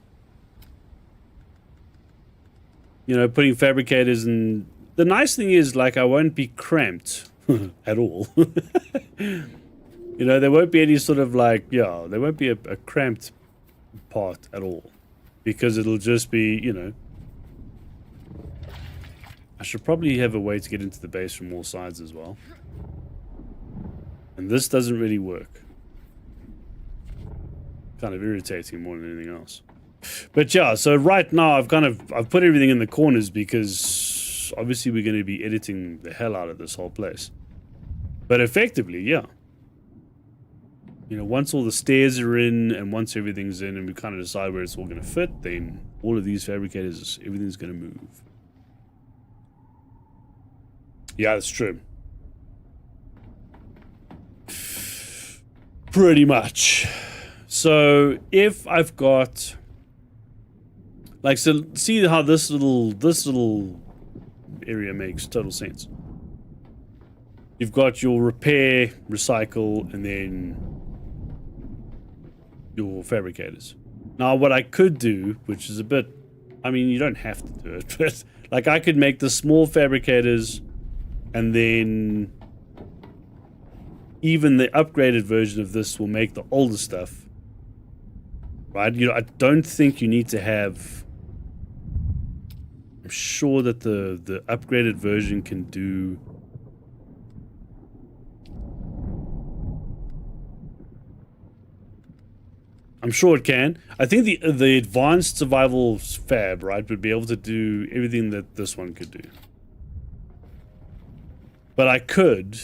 you know, putting fabricators, and the nice thing is, like, I won't be cramped at all. You know, there won't be any sort of like, yeah, there won't be a cramped part at all, because it'll just be, you know, I should probably have a way to get into the base from all sides as well. And this doesn't really work. Kind of irritating more than anything else. But yeah, so right now I've put everything in the corners because obviously we're going to be editing the hell out of this whole place. But effectively, yeah. You know, once all the stairs are in and once everything's in and we kind of decide where it's all going to fit, then all of these fabricators, everything's going to move. Yeah, that's true. Pretty much. So if I've got, like, so see how this little area makes total sense. You've got your repair, recycle, and then your fabricators. Now what I could do, which is a bit, I mean, you don't have to do it, but like I could make the small fabricators and then even the upgraded version of this will make the older stuff. Right, you know, I don't think you need to have. I'm sure that the upgraded version can do I'm sure it can. I think the advanced survival fab, right, would be able to do everything that this one could do. But I could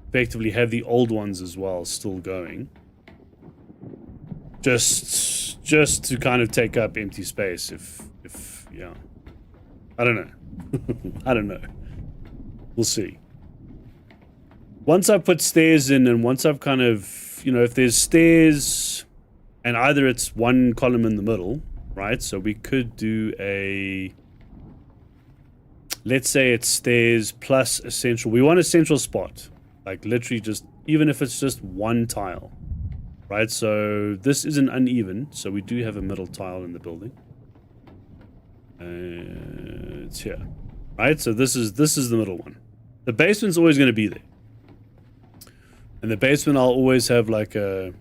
effectively have the old ones as well still going. Just to kind of take up empty space if yeah. I don't know. I don't know. We'll see. Once I put stairs in and once I've kind of, you know, if there's stairs and either it's one column in the middle, right? So we could do a, let's say it's stairs plus a central. We want a central spot. Like literally just, even if it's just one tile, right? So this isn't uneven. So we do have a middle tile in the building. It's here, right? So this is the middle one. The basement's always going to be there. In the basement, I'll always have like a,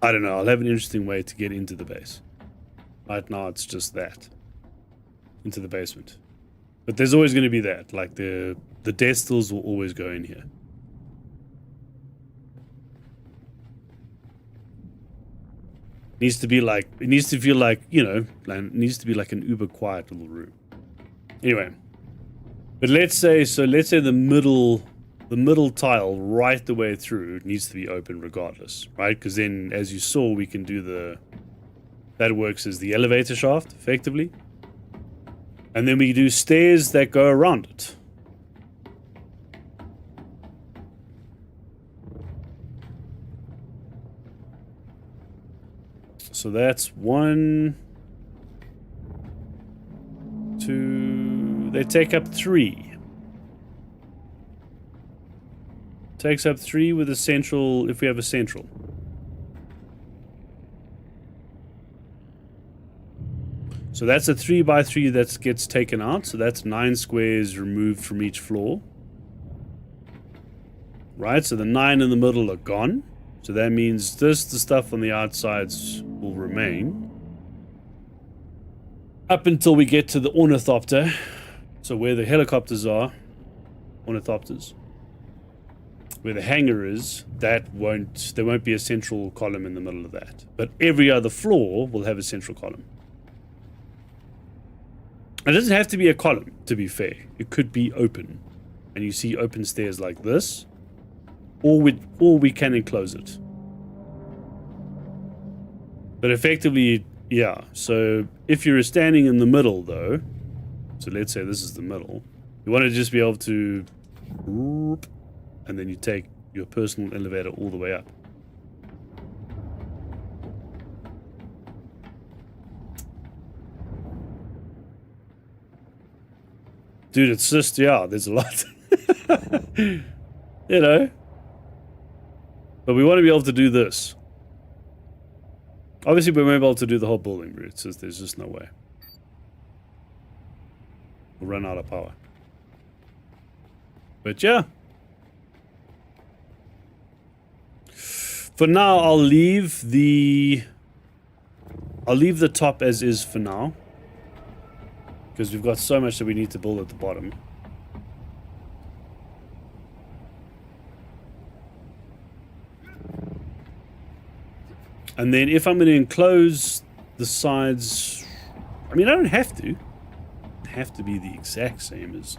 I don't know, I'll have an interesting way to get into the base. Right now, it's just that. Into the basement. But there's always going to be that. Like the death stills will always go in here. Needs to be like, it needs to feel like, you know, it needs to be like an uber quiet little room. Anyway. But let's say the middle tile right the way through needs to be open regardless, right? Because then, as you saw, we can do that works as the elevator shaft, effectively. And then we do stairs that go around it. So that's 1, 2, they take up 3. Takes up 3 with a central, if we have a central. So that's a 3 by 3 that gets taken out. So that's 9 squares removed from each floor. Right, so the 9 in the middle are gone. So that means the stuff on the outsides will remain. Up until we get to the ornithopter. So where the helicopters are, ornithopters. Where the hangar is, there won't be a central column in the middle of that. But every other floor will have a central column. It doesn't have to be a column, to be fair. It could be open. And you see open stairs like this. Or we can enclose it. But effectively, yeah. So if you're standing in the middle, though, so let's say this is the middle, you want to just be able to, and then you take your personal elevator all the way up. Dude, it's just, yeah, there's a lot. You know? But we want to be able to do this. Obviously, we won't be able to do the whole building route. So there's just no way. We'll run out of power. But yeah. For now, I'll leave the top as is for now. Because we've got so much that we need to build at the bottom. And then if I'm going to enclose the sides, I mean, I don't have to. It doesn't have to be the exact same as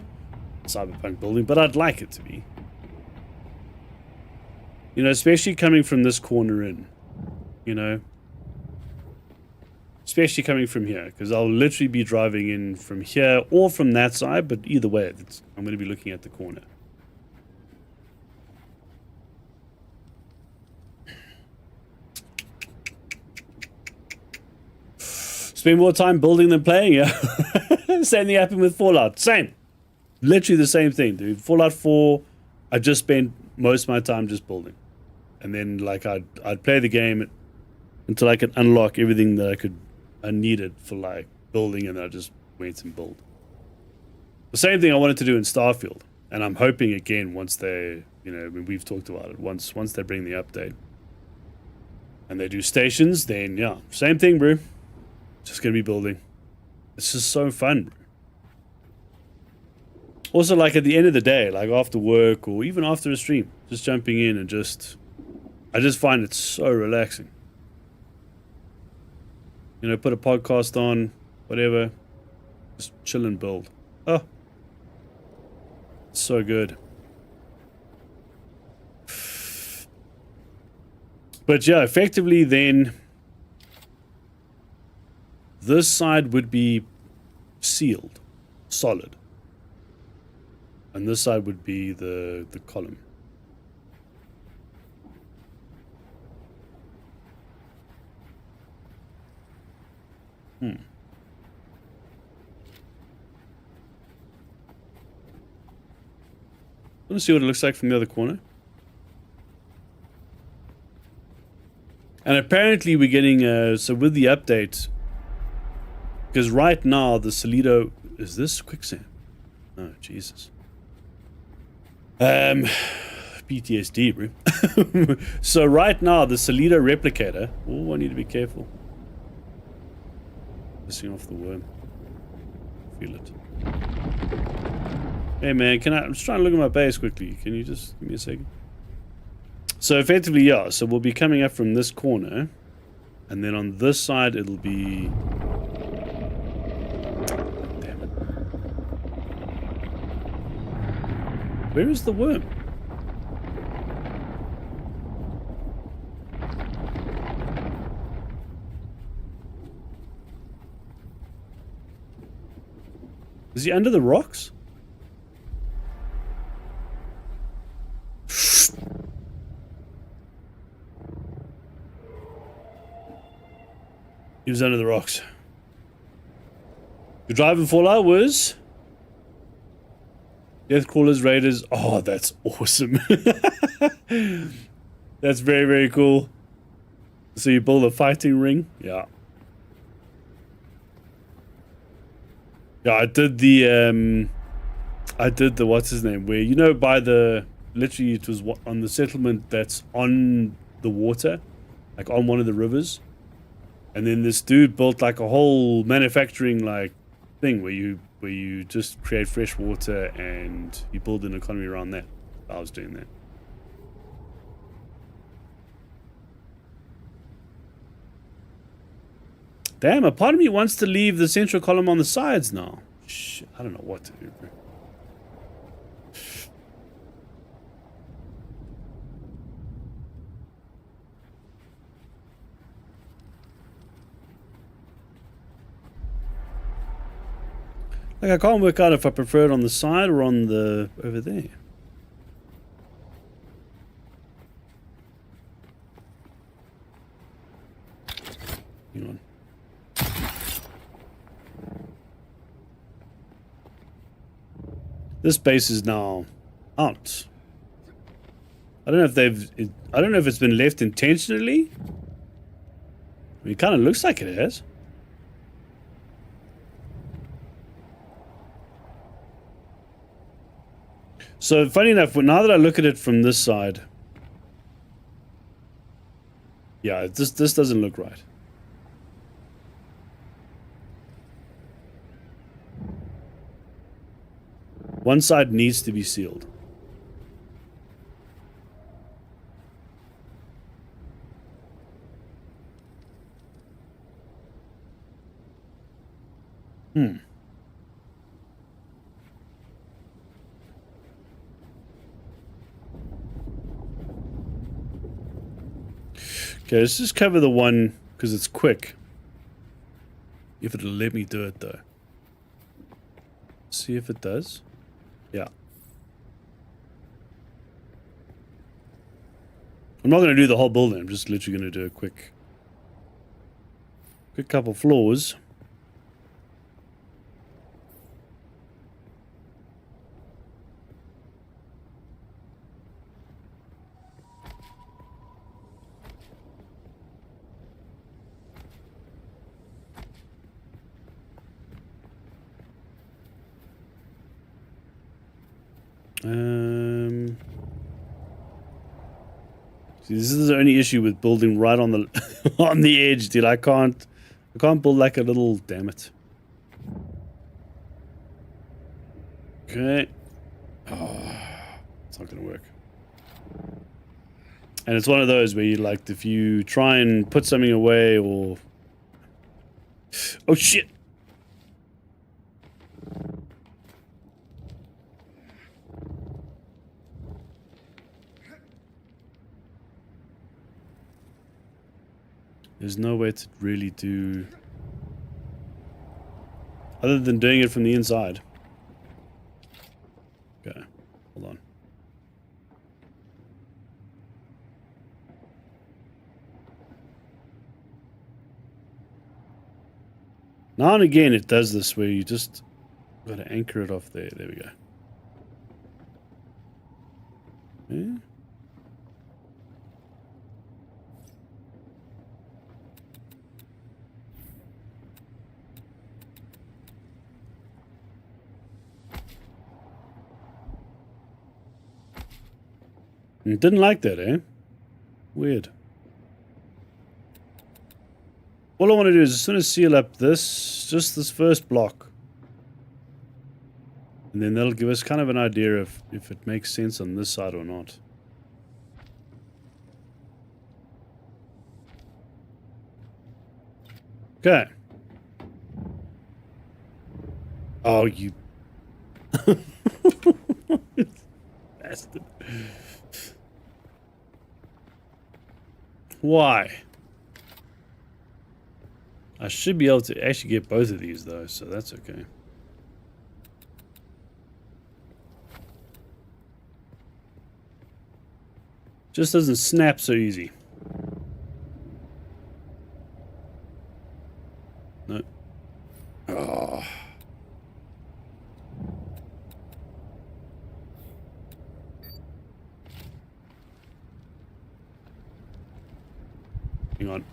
Cyberpunk building, but I'd like it to be. You know, especially coming from this corner in, you know. Especially coming from here, because I'll literally be driving in from here or from that side, but either way, I'm going to be looking at the corner. Spend more time building than playing, yeah. Same thing happened with Fallout. Same. Literally the same thing, dude. Fallout 4, I just spent most of my time just building. And then, like, I'd play the game until I could unlock everything that I needed for, like, building, and then I just went and built. The same thing I wanted to do in Starfield. And I'm hoping, again, once they, you know, I mean, we've talked about it, once they bring the update and they do stations, then, yeah, same thing, bro. Just gonna be building. It's just so fun, bro. Also, like, at the end of the day, like after work or even after a stream, just jumping in and I just find it so relaxing. You know, put a podcast on, whatever. Just chill and build. Oh. So good. But yeah, effectively then this side would be sealed, solid. And this side would be the column. Let's see what it looks like from the other corner. And apparently we're getting, so with the update, because right now the Leto, is this quicksand? Oh, Jesus. PTSD, bro. So right now the Leto replicator, oh, I need to be careful. Missing off the worm. Feel it. Hey man, I'm just trying to look at my base quickly. Can you just give me a second? So effectively, yeah, so we'll be coming up from this corner. And then on this side, it'll be... Damn it. Where is the worm? Is he under the rocks? He was under the rocks. Your driving Fallout was Deathcrawlers, Raiders. Oh, that's awesome. That's very, very cool. So you build a fighting ring? Yeah. Yeah, I did the what's his name? Where, you know, by the, literally it was on the settlement that's on the water, like on one of the rivers. And then this dude built like a whole manufacturing like thing where you just create fresh water and you build an economy around that. I was doing that. Damn, a part of me wants to leave the central column on the sides now. Shit, I don't know what to do, bro. Like, I can't work out if I prefer it on the side or on the... over there. Hang on. This base is now out. I don't know if I don't know if it's been left intentionally. I mean, it kind of looks like it has. So, funny enough, now that I look at it from this side, yeah, this doesn't look right. One side needs to be sealed. Okay, let's just cover the one because it's quick. If it'll let me do it though. See if it does. Yeah. I'm not going to do the whole building. I'm just literally going to do a quick couple floors. See, this is the only issue with building right on the on the edge, dude. I can't build like a little, damn it. Okay. Oh, it's not gonna work. And it's one of those where you like, if you try and put something away or Oh shit! There's no way to really do... other than doing it from the inside. Okay, hold on. Now and again it does this where you just gotta anchor it off there. There we go. Yeah. Didn't like that, eh? Weird. All I want to do is as soon as seal up this, just this first block. And then that'll give us kind of an idea of if it makes sense on this side or not. Okay. Oh, you... bastard. Why? I should be able to actually get both of these though, so that's okay. Just doesn't snap so easy. No. Oh. Hang on.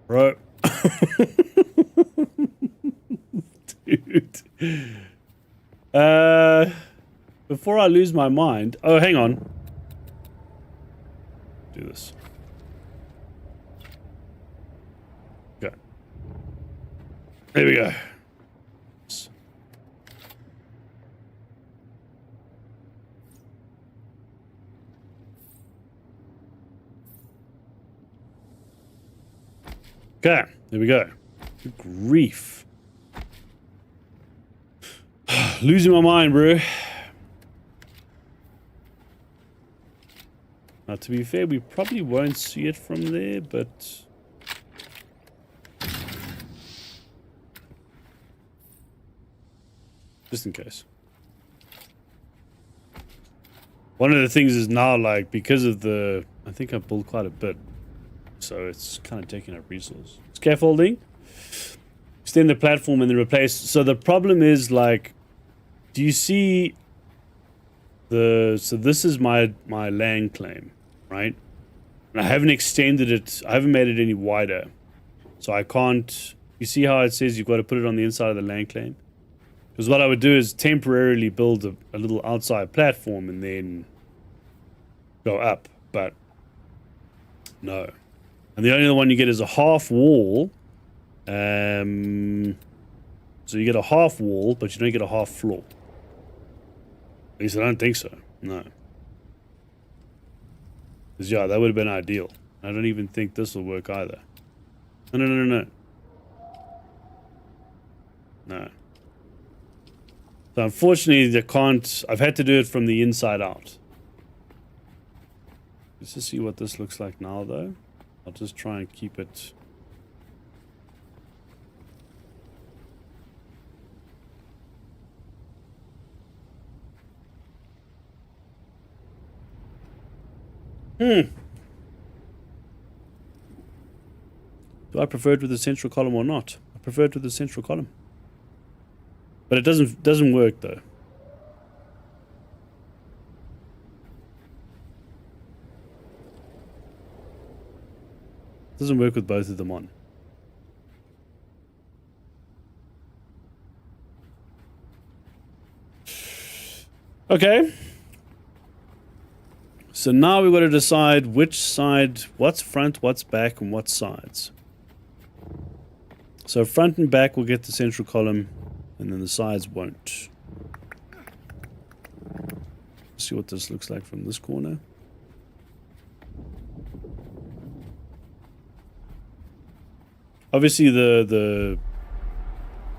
Bro. Dude. Before I lose my mind. Oh, hang on. Do this. Okay. There we go. Okay, there we go. Good grief. Losing my mind, bro. Now, to be fair, we probably won't see it from there, but... just in case. One of the things is now, like, because of the... I think I built quite a bit. So it's kind of taking up resource. Scaffolding. Extend the platform and then replace. So the problem is, like, do you see the... so this is my land claim, right? And I haven't extended it. I haven't made it any wider. So I can't... you see how it says you've got to put it on the inside of the land claim? Because what I would do is temporarily build a little outside platform and then go up. But no. And the only one you get is a half wall. So you get a half wall, but you don't get a half floor. At least I don't think so. No. Because, yeah, that would have been ideal. I don't even think this will work either. No, no, no, no, no. No. So unfortunately, I can't... I've had to do it from the inside out. Let's just see what this looks like now, though. I'll just try and keep it... Do I prefer it with the central column or not? I prefer it with the central column. But it doesn't work, though. Doesn't work with both of them on. Okay. So now we've got to decide which side, what's front, what's back, and what sides. So front and back will get the central column, and then the sides won't. Let's see what this looks like from this corner. Obviously, the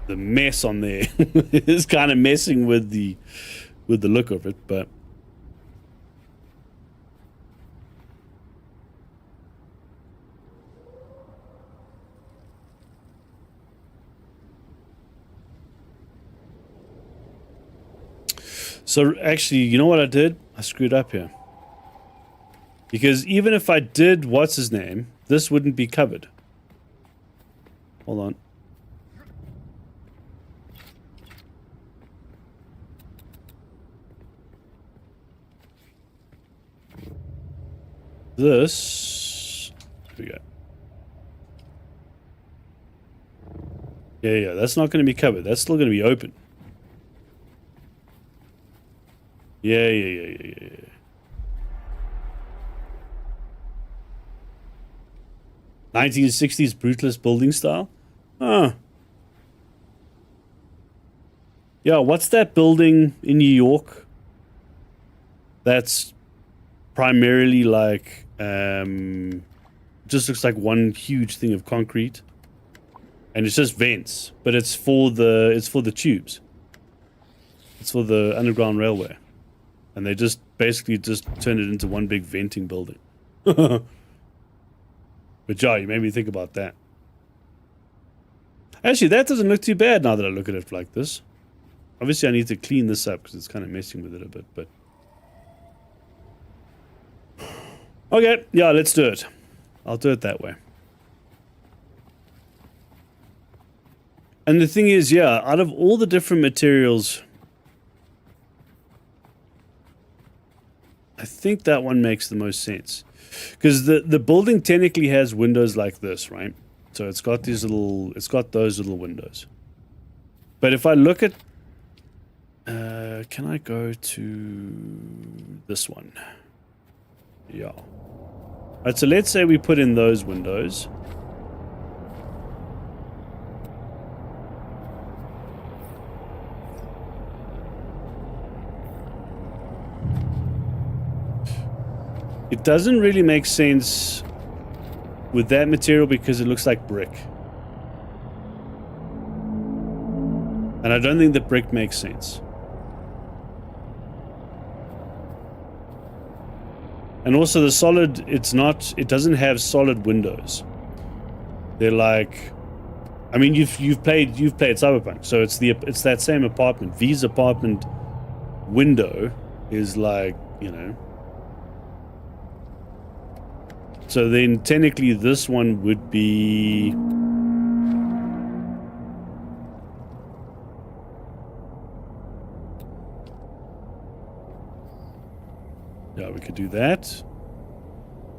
mess on there is kind of messing with the look of it, but so actually, you know what I did? I screwed up here. Because even if I did what's his name, this wouldn't be covered. Hold on. This, here we go. Yeah, that's not going to be covered. That's still going to be open. Yeah. 1960s brutalist building style? Huh. Yeah, what's that building in New York? That's primarily like, just looks like one huge thing of concrete. And it's just vents, but it's for the tubes. It's for the underground railway. And they just basically just turned it into one big venting building. But yeah, you made me think about that. Actually, that doesn't look too bad now that I look at it like this. Obviously, I need to clean this up because it's kind of messing with it a bit, but... Okay, yeah, let's do it. I'll do it that way. And the thing is, yeah, out of all the different materials, I think that one makes the most sense. Because the building technically has windows like this, right? So it's got these little, it's got those little windows. But if I look at, can I go to this one? Yeah. Alright, so let's say we put in those windows. It doesn't really make sense with that material because it looks like brick. And I don't think the brick makes sense. And also the solid, it doesn't have solid windows. They're like, I mean, you've played Cyberpunk, so it's that same apartment. V's apartment window is like, you know. So then technically this one would be... Yeah, we could do that.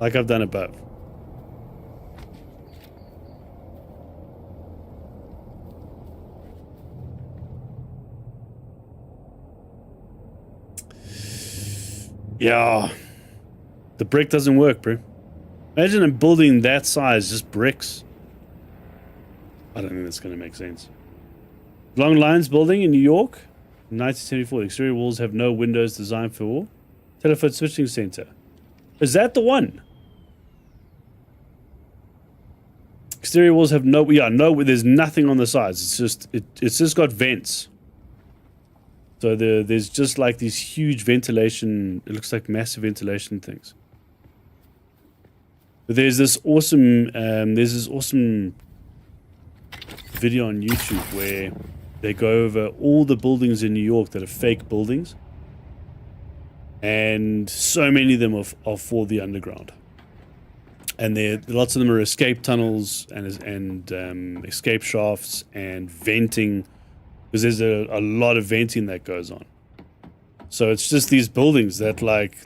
Like I've done above. Yeah. The brick doesn't work, bro. Imagine a building that size, just bricks. I don't think that's going to make sense. Long Lines building in New York, 1974. The exterior walls have no windows designed for telephone switching center. Is that the one? Exterior walls have no, yeah, no, there's nothing on the sides. It's just got vents. So there's just like these huge ventilation, it looks like massive ventilation things. But there's this awesome video on YouTube where they go over all the buildings in New York that are fake buildings. And so many of them are for the underground. And lots of them are escape tunnels and escape shafts and venting. Because there's a lot of venting that goes on. So it's just these buildings that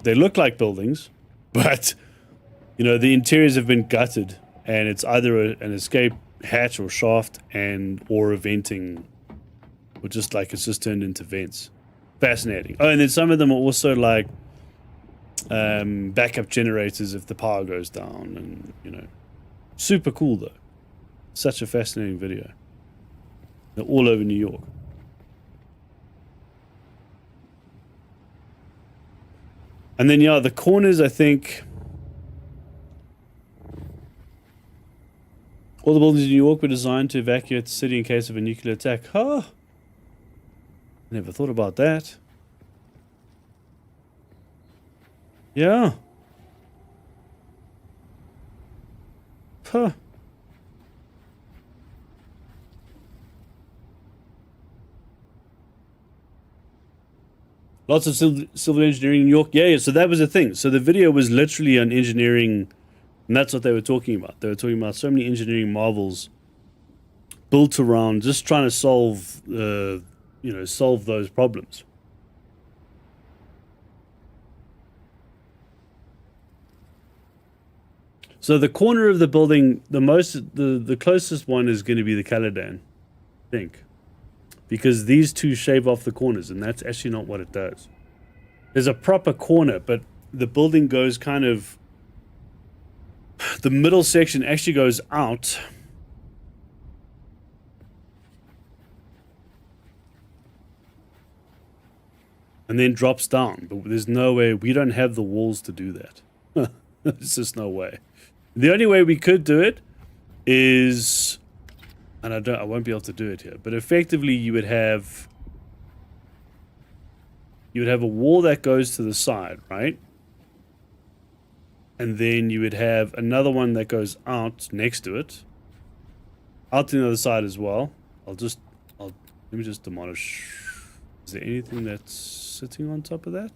they look like buildings, but... You know, the interiors have been gutted, and it's either an escape hatch or shaft or a venting, or just like it's just turned into vents. Fascinating. Oh, and then some of them are also like backup generators if the power goes down, and you know, super cool though. Such a fascinating video. They're all over New York. And then yeah, the corners I think. All the buildings in New York were designed to evacuate the city in case of a nuclear attack. Huh? Never thought about that. Yeah. Huh. Lots of civil engineering in New York. Yeah, so that was the thing. So the video was literally on engineering, and that's what they were talking about. They were talking about so many engineering marvels built around just trying to solve, solve those problems. So the corner of the building, the closest one is going to be the Caladan, I think. Because these two shave off the corners, and that's actually not what it does. There's a proper corner, but the building goes kind of... The middle section actually goes out. And then drops down. But there's no way... We don't have the walls to do that. There's just no way. The only way we could do it is... And I won't be able to do it here. But effectively, you would have a wall that goes to the side, right? And then you would have another one that goes out next to it. Out to the other side as well. Let me just demolish. Is there anything that's sitting on top of that?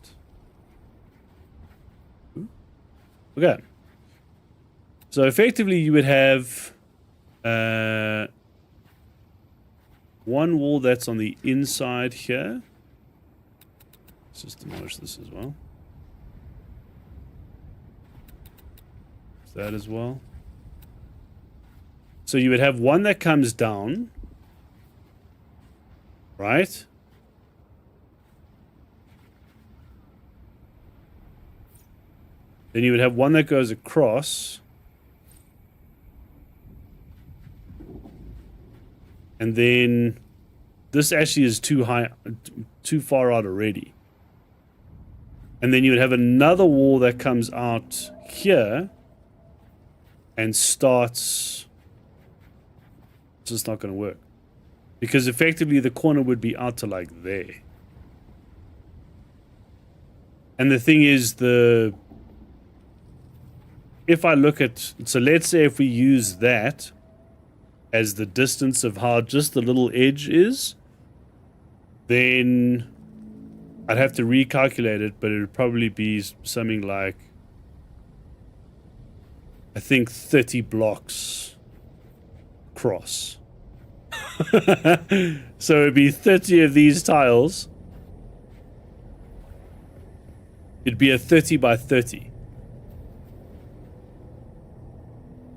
Ooh. Okay. So effectively, you would have one wall that's on the inside here. Let's just demolish this as well. That as well. So you would have one that comes down, right? Then you would have one that goes across. And then this actually is too high, too far out already. And then you would have another wall that comes out here and starts. It's just not going to work. Because effectively the corner would be out to like there. And the thing is if I look at, so let's say if we use that as the distance of how just the little edge is, then I'd have to recalculate it, but it would probably be something like, I think 30 blocks across. So it'd be 30 of these tiles. It'd be a 30 by 30.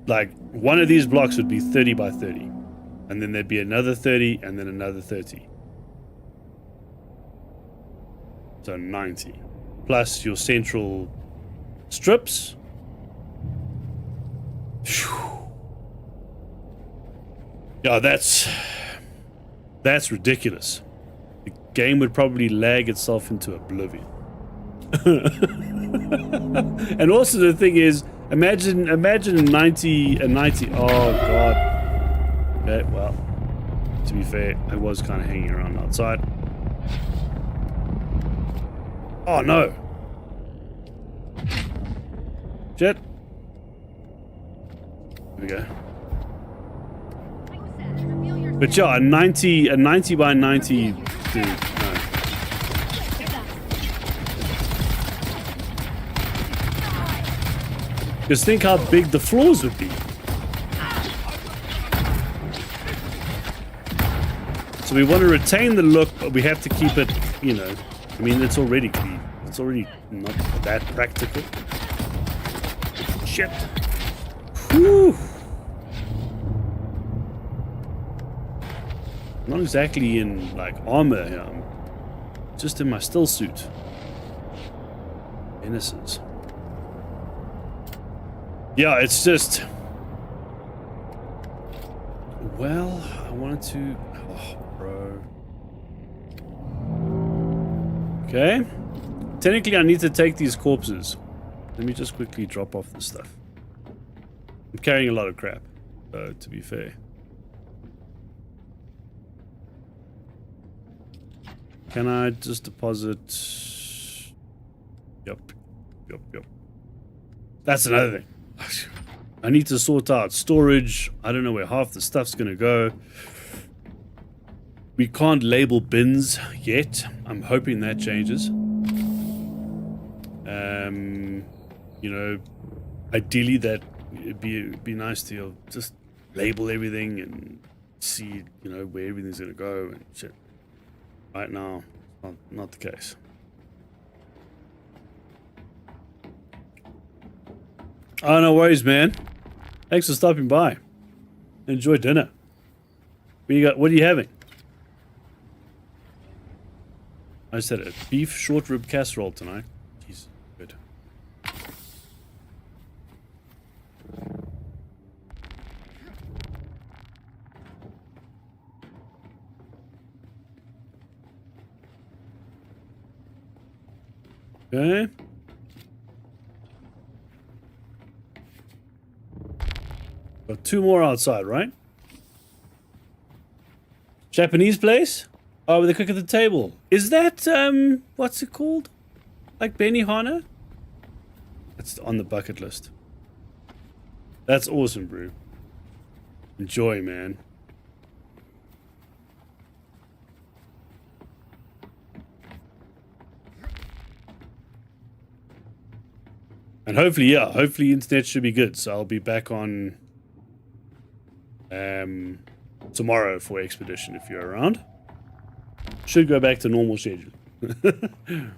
Like, one of these blocks would be 30 by 30. And then there'd be another 30, and then another 30. So 90. Plus your central strips. Whew. Yeah, that's ridiculous. The game would probably lag itself into oblivion. And also the thing is, imagine a 90, oh god. Okay, well, to be fair, I was kind of hanging around outside. Oh no. Shit. Here we go. But yeah, a 90 by 90, dude, no. Just think how big the floors would be. So we want to retain the look, but we have to keep it, you know, I mean, it's already clean. It's already not that practical. Shit. Whew. I'm not exactly in, like, armor here. I'm just in my still suit. Innocence. Yeah, it's just... Well, I wanted to... Oh, bro. Okay. Technically, I need to take these corpses. Let me just quickly drop off this stuff. I'm carrying a lot of crap. to be fair. Can I just deposit? Yep. That's another thing. I need to sort out storage. I don't know where half the stuff's gonna go. We can't label bins yet. I'm hoping that changes. You know, ideally that it'd be nice to just label everything and see, you know, where everything's gonna go and shit. Right now, not the case. Oh, no worries, man. Thanks for stopping by. Enjoy dinner. What are you having? I just had a beef short rib casserole tonight. Jeez, good. Okay. Got 2 more outside, right? Japanese place? Oh, they cook at the table. Is that, what's it called? Like Benihana? That's on the bucket list. That's awesome, bro. Enjoy, man. And hopefully, yeah, hopefully internet should be good. So I'll be back on tomorrow for Expedition if you're around. Should go back to normal schedule. There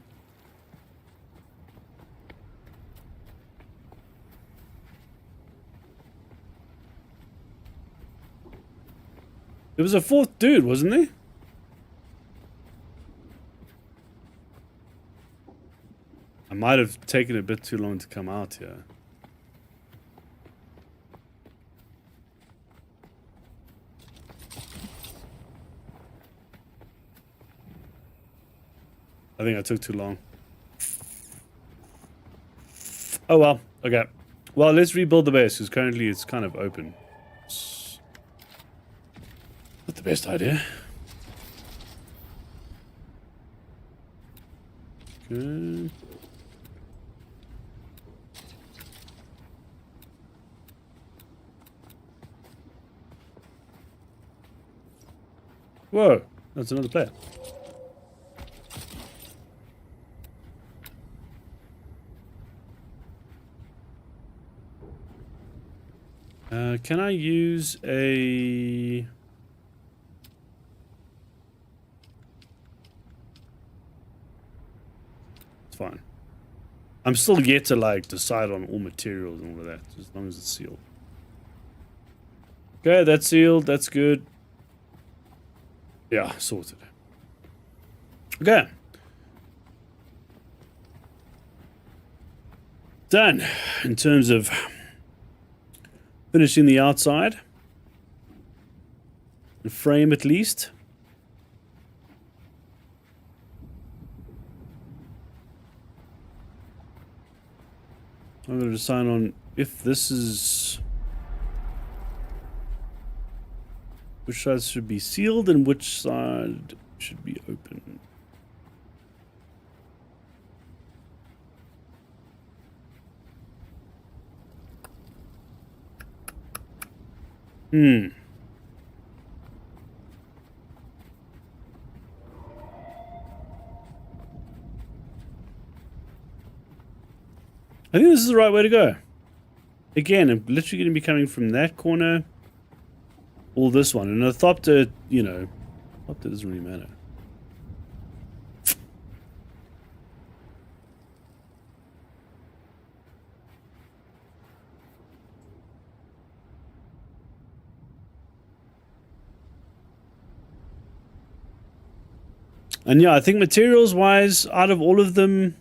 was a 4th dude, wasn't there? I might have taken a bit too long to come out here. I think I took too long. Oh well, okay. Well, let's rebuild the base, because currently it's kind of open. It's not the best idea. Okay. Whoa, that's another player. Can I use a... It's fine. I'm still yet to like decide on all materials and all of that, as long as it's sealed. Okay, that's sealed, that's good. Yeah, sorted. Okay. Done in terms of finishing the outside. The frame at least. I'm going to decide on if this is... which side should be sealed and which side should be open. I think this is the right way to go. Again, I'm literally going to be coming from that corner, or this one. And a Thopter, you know, Thopter doesn't really matter. And yeah, I think materials-wise, out of all of them,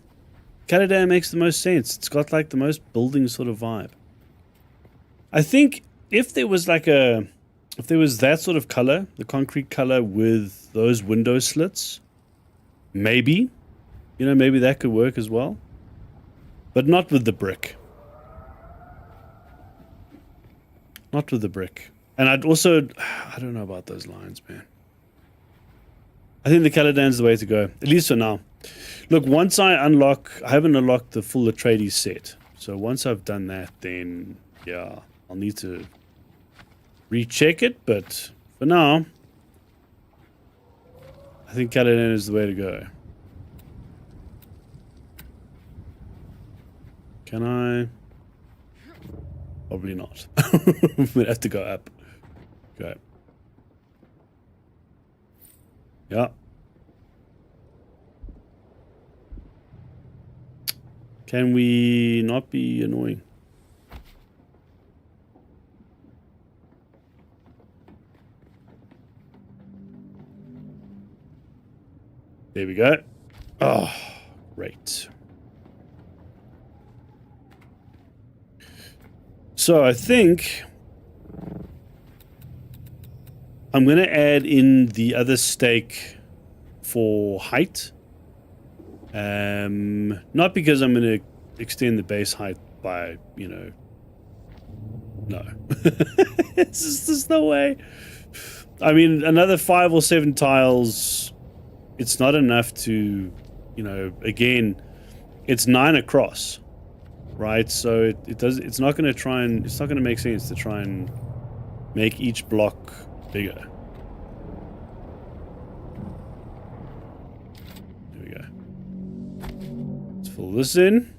Caladan makes the most sense. It's got like the most building sort of vibe. I think if there was like a... if there was that sort of color, the concrete color with those window slits, maybe. You know, maybe that could work as well. But not with the brick. Not with the brick. And I'd also... I don't know about those lines, man. I think the Caladan's the way to go. At least for now. Look, once I haven't unlocked the full Atreides set. So once I've done that, then... Yeah, I'll need to recheck it. But for now... I think Caladan is the way to go. Can I? Probably not. We'd have to go up. Okay. Yeah. Can we not be annoying? There we go. Oh, great. So I think I'm going to add in the other stake for height. Not because I'm going to extend the base height by, you know, no. It's just no way. I mean, another 5 or 7 tiles, it's not enough to, you know, again, it's 9 across. Right, so it's not going to make sense to try and make each block bigger. There we go. Let's fill this in.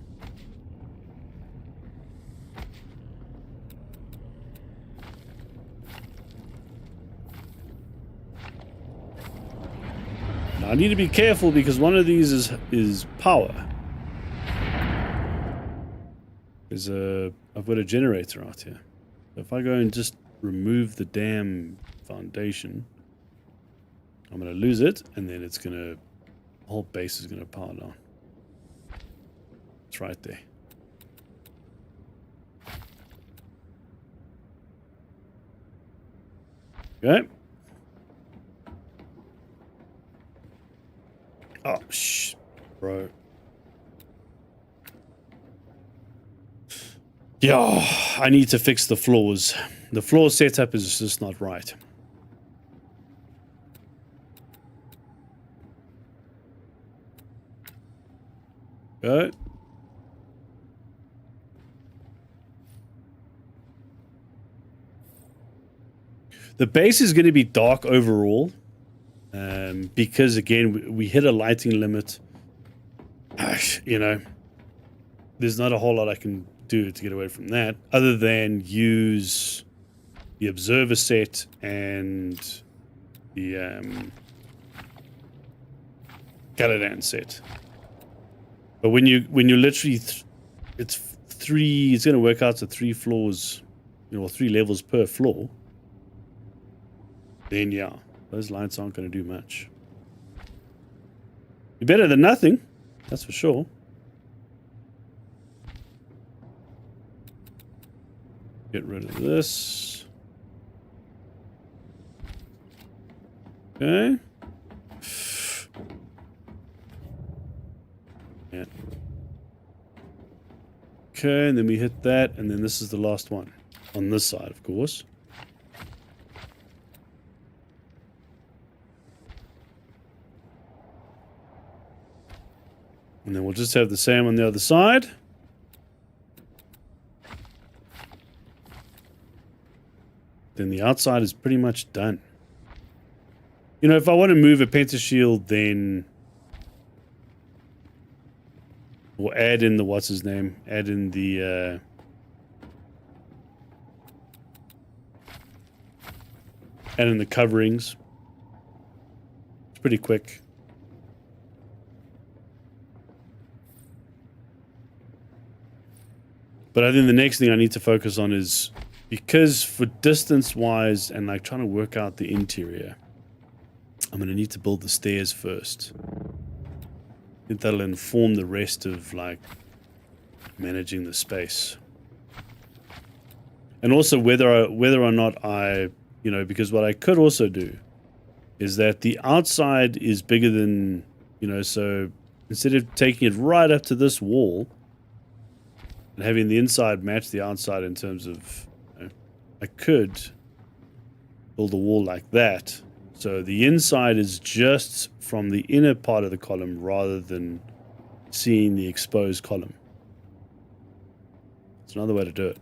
Now I need to be careful because one of these is power. I've got a generator out here. So if I go and just remove the damn foundation, I'm going to lose it, and then it's going to... the whole base is going to power down. It's right there. Okay. Oh, shh. Bro. Yeah, I need to fix the floors. The floor setup is just not right. Go. The base is going to be dark overall. Because, again, we hit a lighting limit. You know, there's not a whole lot I can do to get away from that, other than use the observer set and the Caladan set. But when you literally it's going to work out to 3 floors, you know, 3 levels per floor, then yeah, those lights aren't going to do much. You're better than nothing, that's for sure. Get rid of this. Okay. Yeah. Okay, and then we hit that, and then this is the last one. On this side, of course. And then we'll just have the same on the other side. Then the outside is pretty much done. You know, if I want to move a pentashield, then we'll add in the what's his name, add in the coverings. It's pretty quick. But I think the next thing I need to focus on is, because for distance wise and like trying to work out the interior, I'm going to need to build the stairs first. I think that'll inform the rest of like managing the space. And also whether or not I, you know, because what I could also do is that the outside is bigger than, you know, so instead of taking it right up to this wall and having the inside match the outside in terms of, you know, I could build a wall like that. So the inside is just from the inner part of the column rather than seeing the exposed column. It's another way to do it.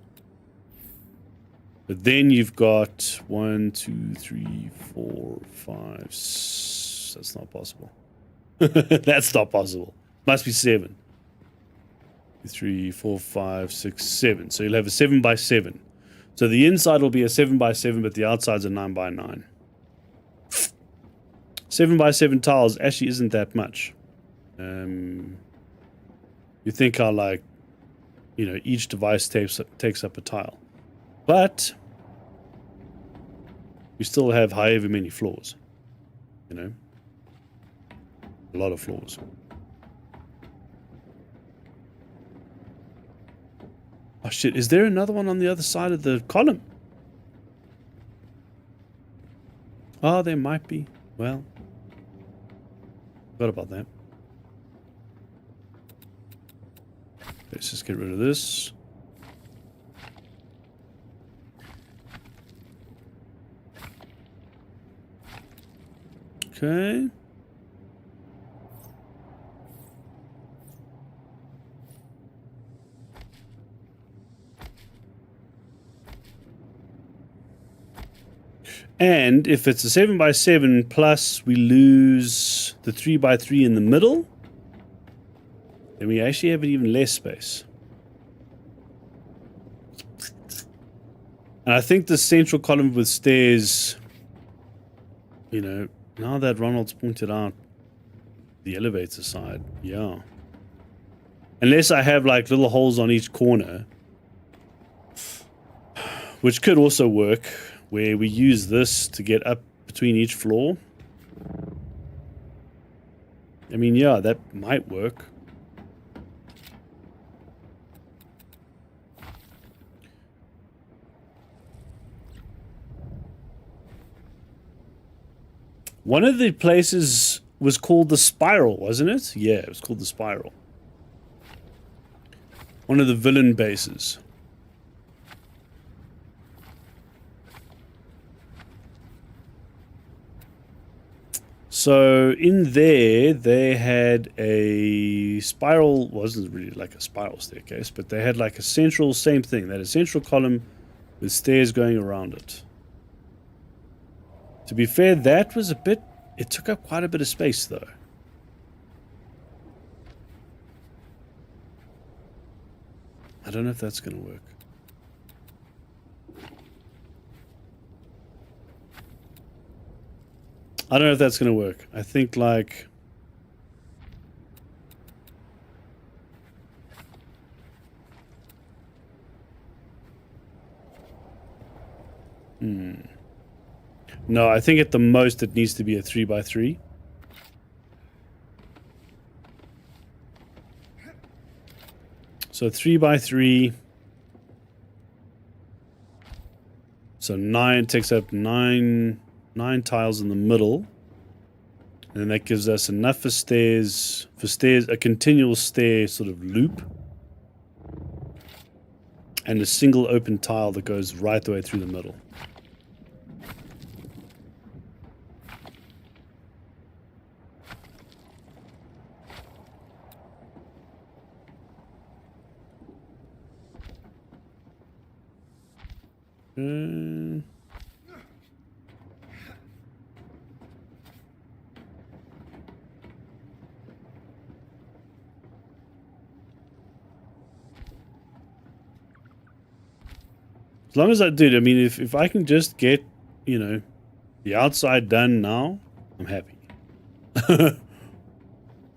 But then you've got 1, 2, 3, 4, 5. That's not possible. That's not possible. Must be 7. 3, 4, 5, 6, 7. So you'll have a 7 by 7. So the inside will be a 7 by 7, but the outside's a 9 by 9. 7 by 7 tiles actually isn't that much. You think how, like, you know, each device takes up a tile. But you still have however many floors. You know? A lot of floors. Oh shit, is there another one on the other side of the column? Oh, there might be. Well, forgot about that. Let's just get rid of this. Okay. And if it's a 7 by 7 plus we lose the 3 by 3 in the middle, then we actually have even less space. And I think the central column with stairs, you know, now that Ronald's pointed out the elevator side, yeah. Unless I have like little holes on each corner, which could also work, where we use this to get up between each floor. I mean, yeah, that might work. One of the places was called the Spiral, wasn't it? Yeah, it was called the Spiral. One of the villain bases. So in there, they had a spiral, wasn't really like a spiral staircase, but they had like a central, same thing. They had a central column with stairs going around it. To be fair, that was a bit, it took up quite a bit of space though. I don't know if that's going to work. I don't know if that's going to work. I think like... No, I think at the most it needs to be a 3 by 3. So 3 by 3. So 9 takes up 9 tiles in the middle. And that gives us enough for stairs, a continual stair sort of loop. And a single open tile that goes right the way through the middle. As long as I did, I mean, if I can just get, you know, the outside done now, I'm happy.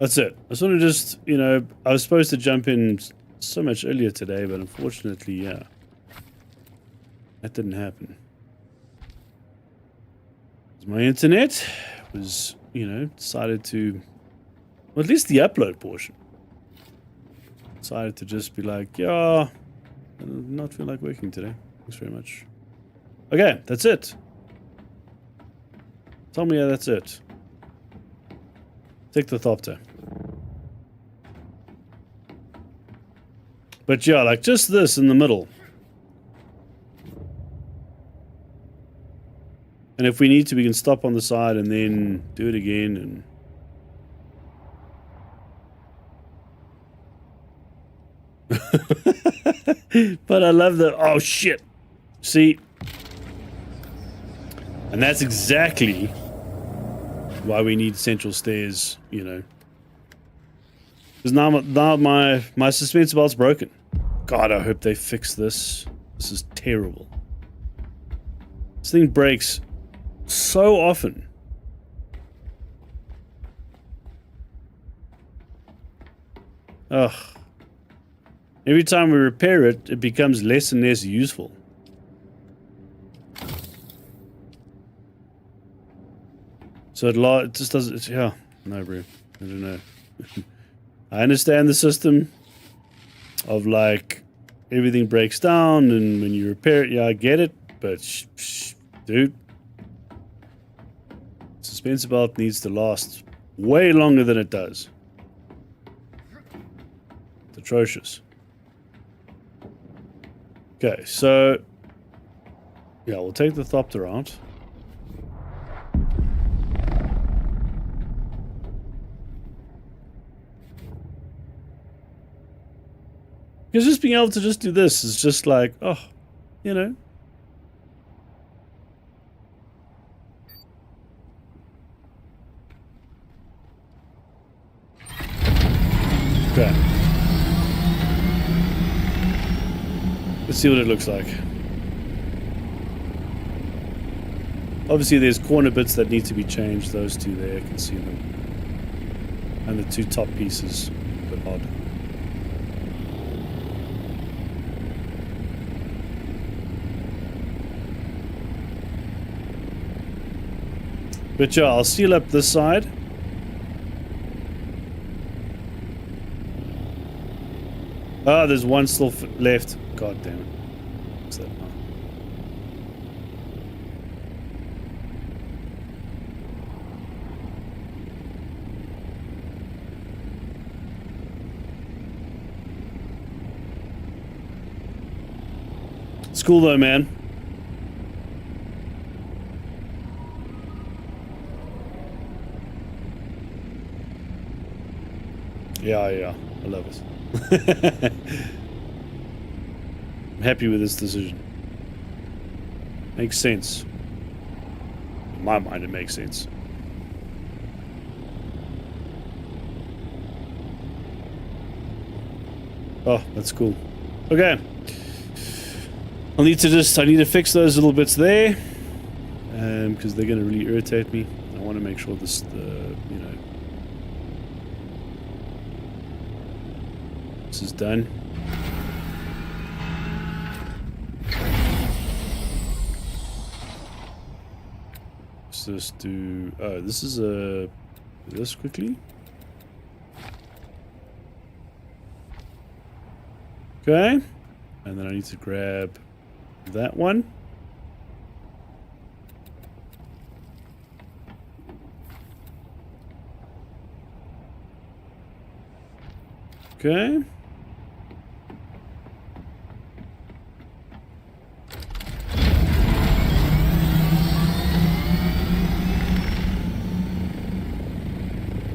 That's it. I sort of just, you know, I was supposed to jump in so much earlier today, but unfortunately, yeah, that didn't happen. My internet was, you know, decided to, well, at least the upload portion, decided to just be like, yeah, I do not feel like working today. Thanks very much. Okay, that's it. Tell me that's it. Take the thopter. But yeah, like just this in the middle. And if we need to, we can stop on the side and then do it again. And but I love the... Oh, shit. See? And that's exactly why we need central stairs, you know. Because now my suspense belt's broken. God, I hope they fix this. This is terrible. This thing breaks so often. Ugh. Every time we repair it, it becomes less and less useful. So it just doesn't... Yeah. No, bro. I don't know. I understand the system of, like, everything breaks down and when you repair it, yeah, I get it. But, dude. Suspension belt needs to last way longer than it does. It's atrocious. Okay, so... Yeah, we'll take the thopter out. Because just being able to just do this is just like, oh, you know. Okay. Let's see what it looks like. Obviously there's corner bits that need to be changed. Those two there, I can see them. And the two top pieces, a bit odd. But yeah, I'll seal up this side. Ah, there's one still left. God damn it. What's that now? It's cool though, man. Yeah, I love it. I'm happy with this decision. Makes sense. In my mind, it makes sense. Oh, that's cool. Okay. I need to fix those little bits there. Because they're going to really irritate me. I want to make sure this, you know, this is done. Let's just do... Oh, this is a... this quickly. Okay. And then I need to grab that one. Okay.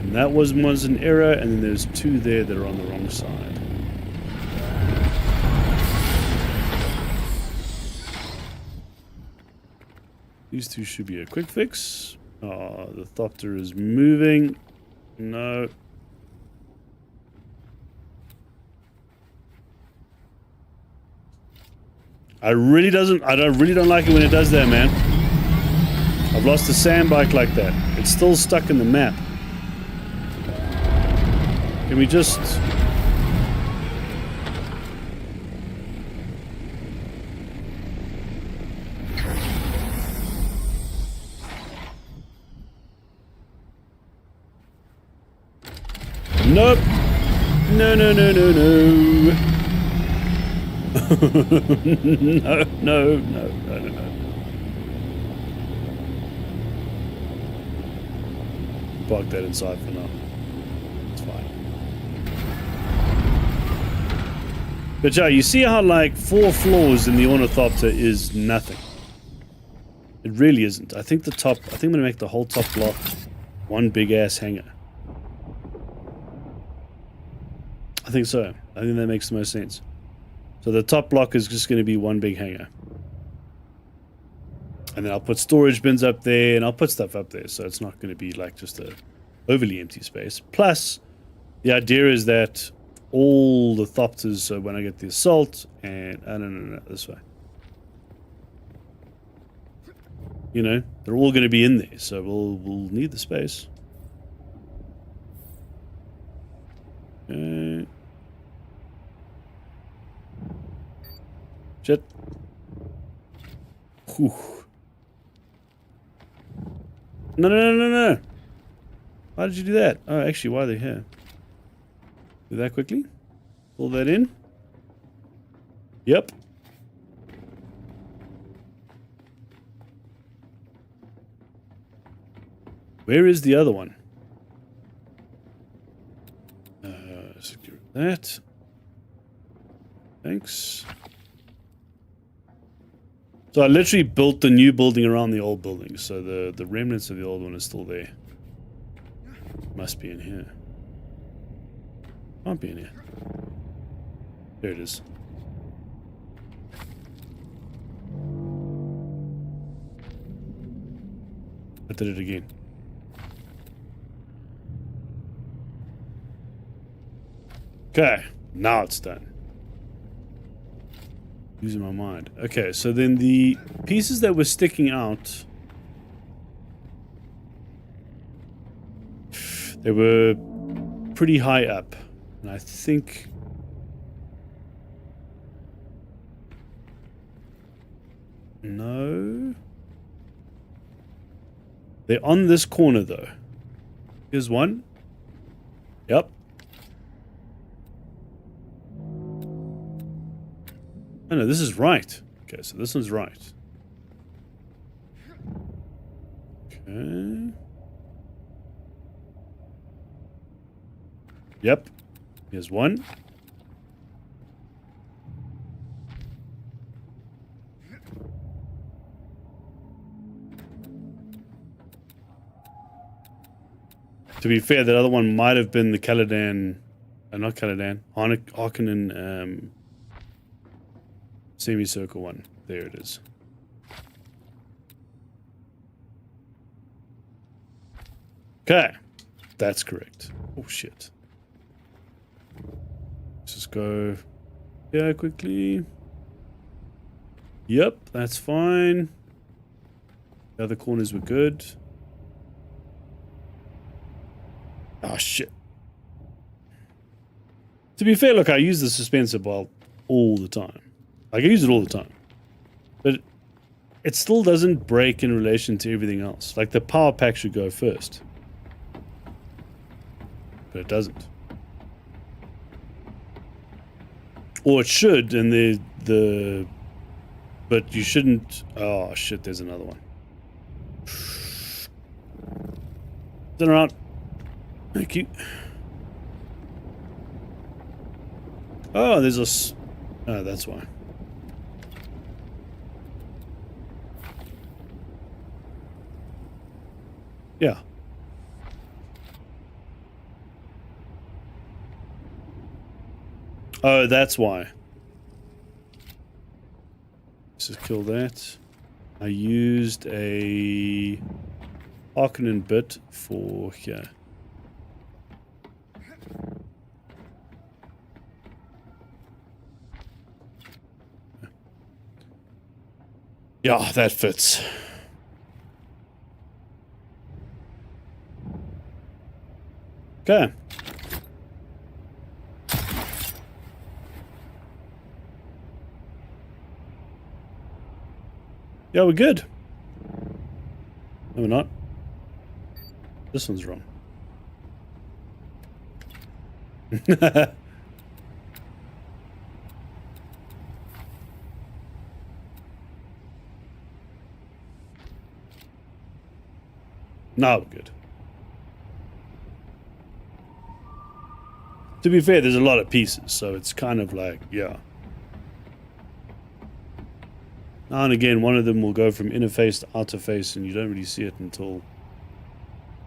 And that was an error, and then there's two there that are on the wrong side. These two should be a quick fix. Oh, the thopter is moving. No. I really don't like it when it does that, man. I've lost a sand bike like that. It's still stuck in the map. Can we just... Nope. No. No. Park that inside for now. It's fine. But yeah, you see how like 4 floors in the ornithopter is nothing. It really isn't. I think I'm going to make the whole top block one big ass hangar. I think so. I think that makes the most sense. So the top block is just going to be one big hangar. And then I'll put storage bins up there, and I'll put stuff up there, so it's not going to be like just a overly empty space. Plus, the idea is that all the thopters, so when I get the assault, and... no, this way. You know, they're all going to be in there, so we'll need the space. Okay. Shit. Whew. No. Why did you do that? Oh, actually, why are they here? Do that quickly. Pull that in. Yep. Where is the other one? Secure that. Thanks. So I literally built the new building around the old building, so the remnants of the old one is still there. Must be in here. Can't be in here. There it is. I did it again. Okay, now it's done. Losing my mind. Okay, so then the pieces that were sticking out, they were pretty high up, and I think no, they're on this corner though. Here's one. Yep. Oh no, this is right. Okay, so this one's right. Okay. Yep. Here's one. To be fair, that other one might have been the Caladan, not Caladan, Harkonnen, semicircle one. There it is. Okay. That's correct. Oh, shit. Let's just go here quickly. Yep, that's fine. The other corners were good. Oh, shit. To be fair, look, I use the suspensor bolt all the time. Like, I use it all the time. But it still doesn't break in relation to everything else. Like, the power pack should go first. But it doesn't. Or it should, and the... But you shouldn't... Oh, shit, there's another one. Turn around. Thank you. Oh, there's a... Oh, that's why. Yeah. Oh, that's why. Let's just kill that. I used a Harkonnen bit for here. Yeah, that fits. Okay. Yeah, we're good. No, we're not. This one's wrong. No, we're good. To be fair, there's a lot of pieces, so it's kind of like, yeah. Now and again, one of them will go from inner face to outer face, and you don't really see it until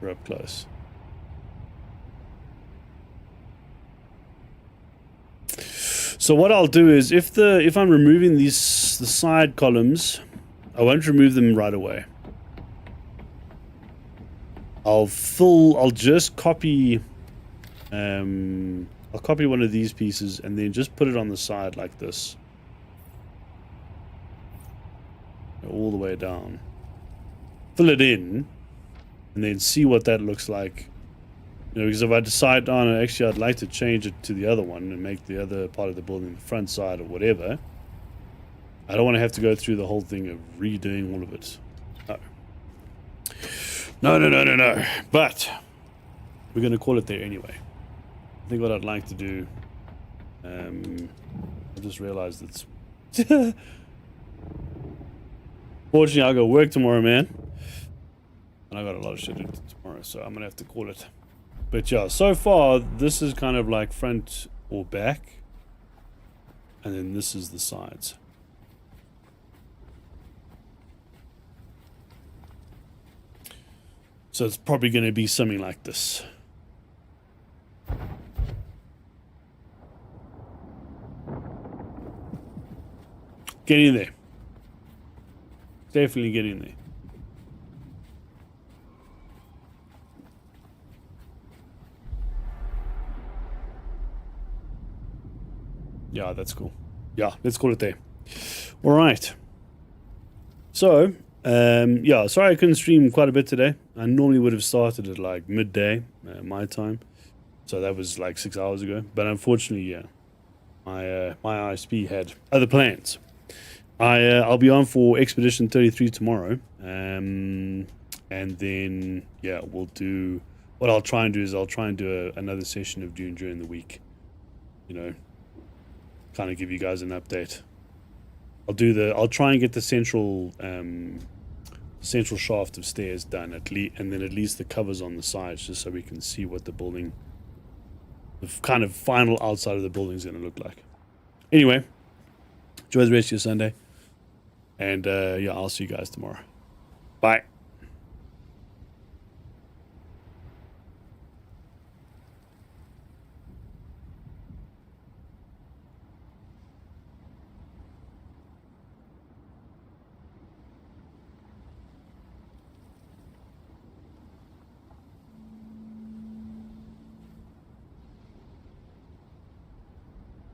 you're up close. So what I'll do is, if I'm removing the side columns, I won't remove them right away. I'll just copy, I'll copy one of these pieces and then just put it on the side like this. All the way down. Fill it in, and then see what that looks like. You know, because if I decide, oh no, actually I'd like to change it to the other one and make the other part of the building the front side or whatever, I don't want to have to go through the whole thing of redoing all of it. No. But we're going to call it there anyway. I think what I'd like to do, I just realized it's... Fortunately, I'll go work tomorrow, man. And I got a lot of shit to do tomorrow, so I'm going to have to call it. But yeah, so far, this is kind of like front or back. And then this is the sides. So it's probably going to be something like this. Get in there. Definitely get in there. Yeah, that's cool. Yeah, let's call it there. All right. So, yeah, sorry I couldn't stream quite a bit today. I normally would have started at like midday, my time. So that was like 6 hours ago. But unfortunately, yeah, my ISP had other plans. I'll be on for Expedition 33 tomorrow. And then, yeah, we'll do... What I'll try and do is I'll try and do another session of Dune during the week. You know, kind of give you guys an update. I'll try and get the central shaft of stairs done and then at least the covers on the sides, just so we can see what the building, the kind of final outside of the building is going to look like. Anyway, enjoy the rest of your Sunday, and yeah, I'll see you guys tomorrow. Bye.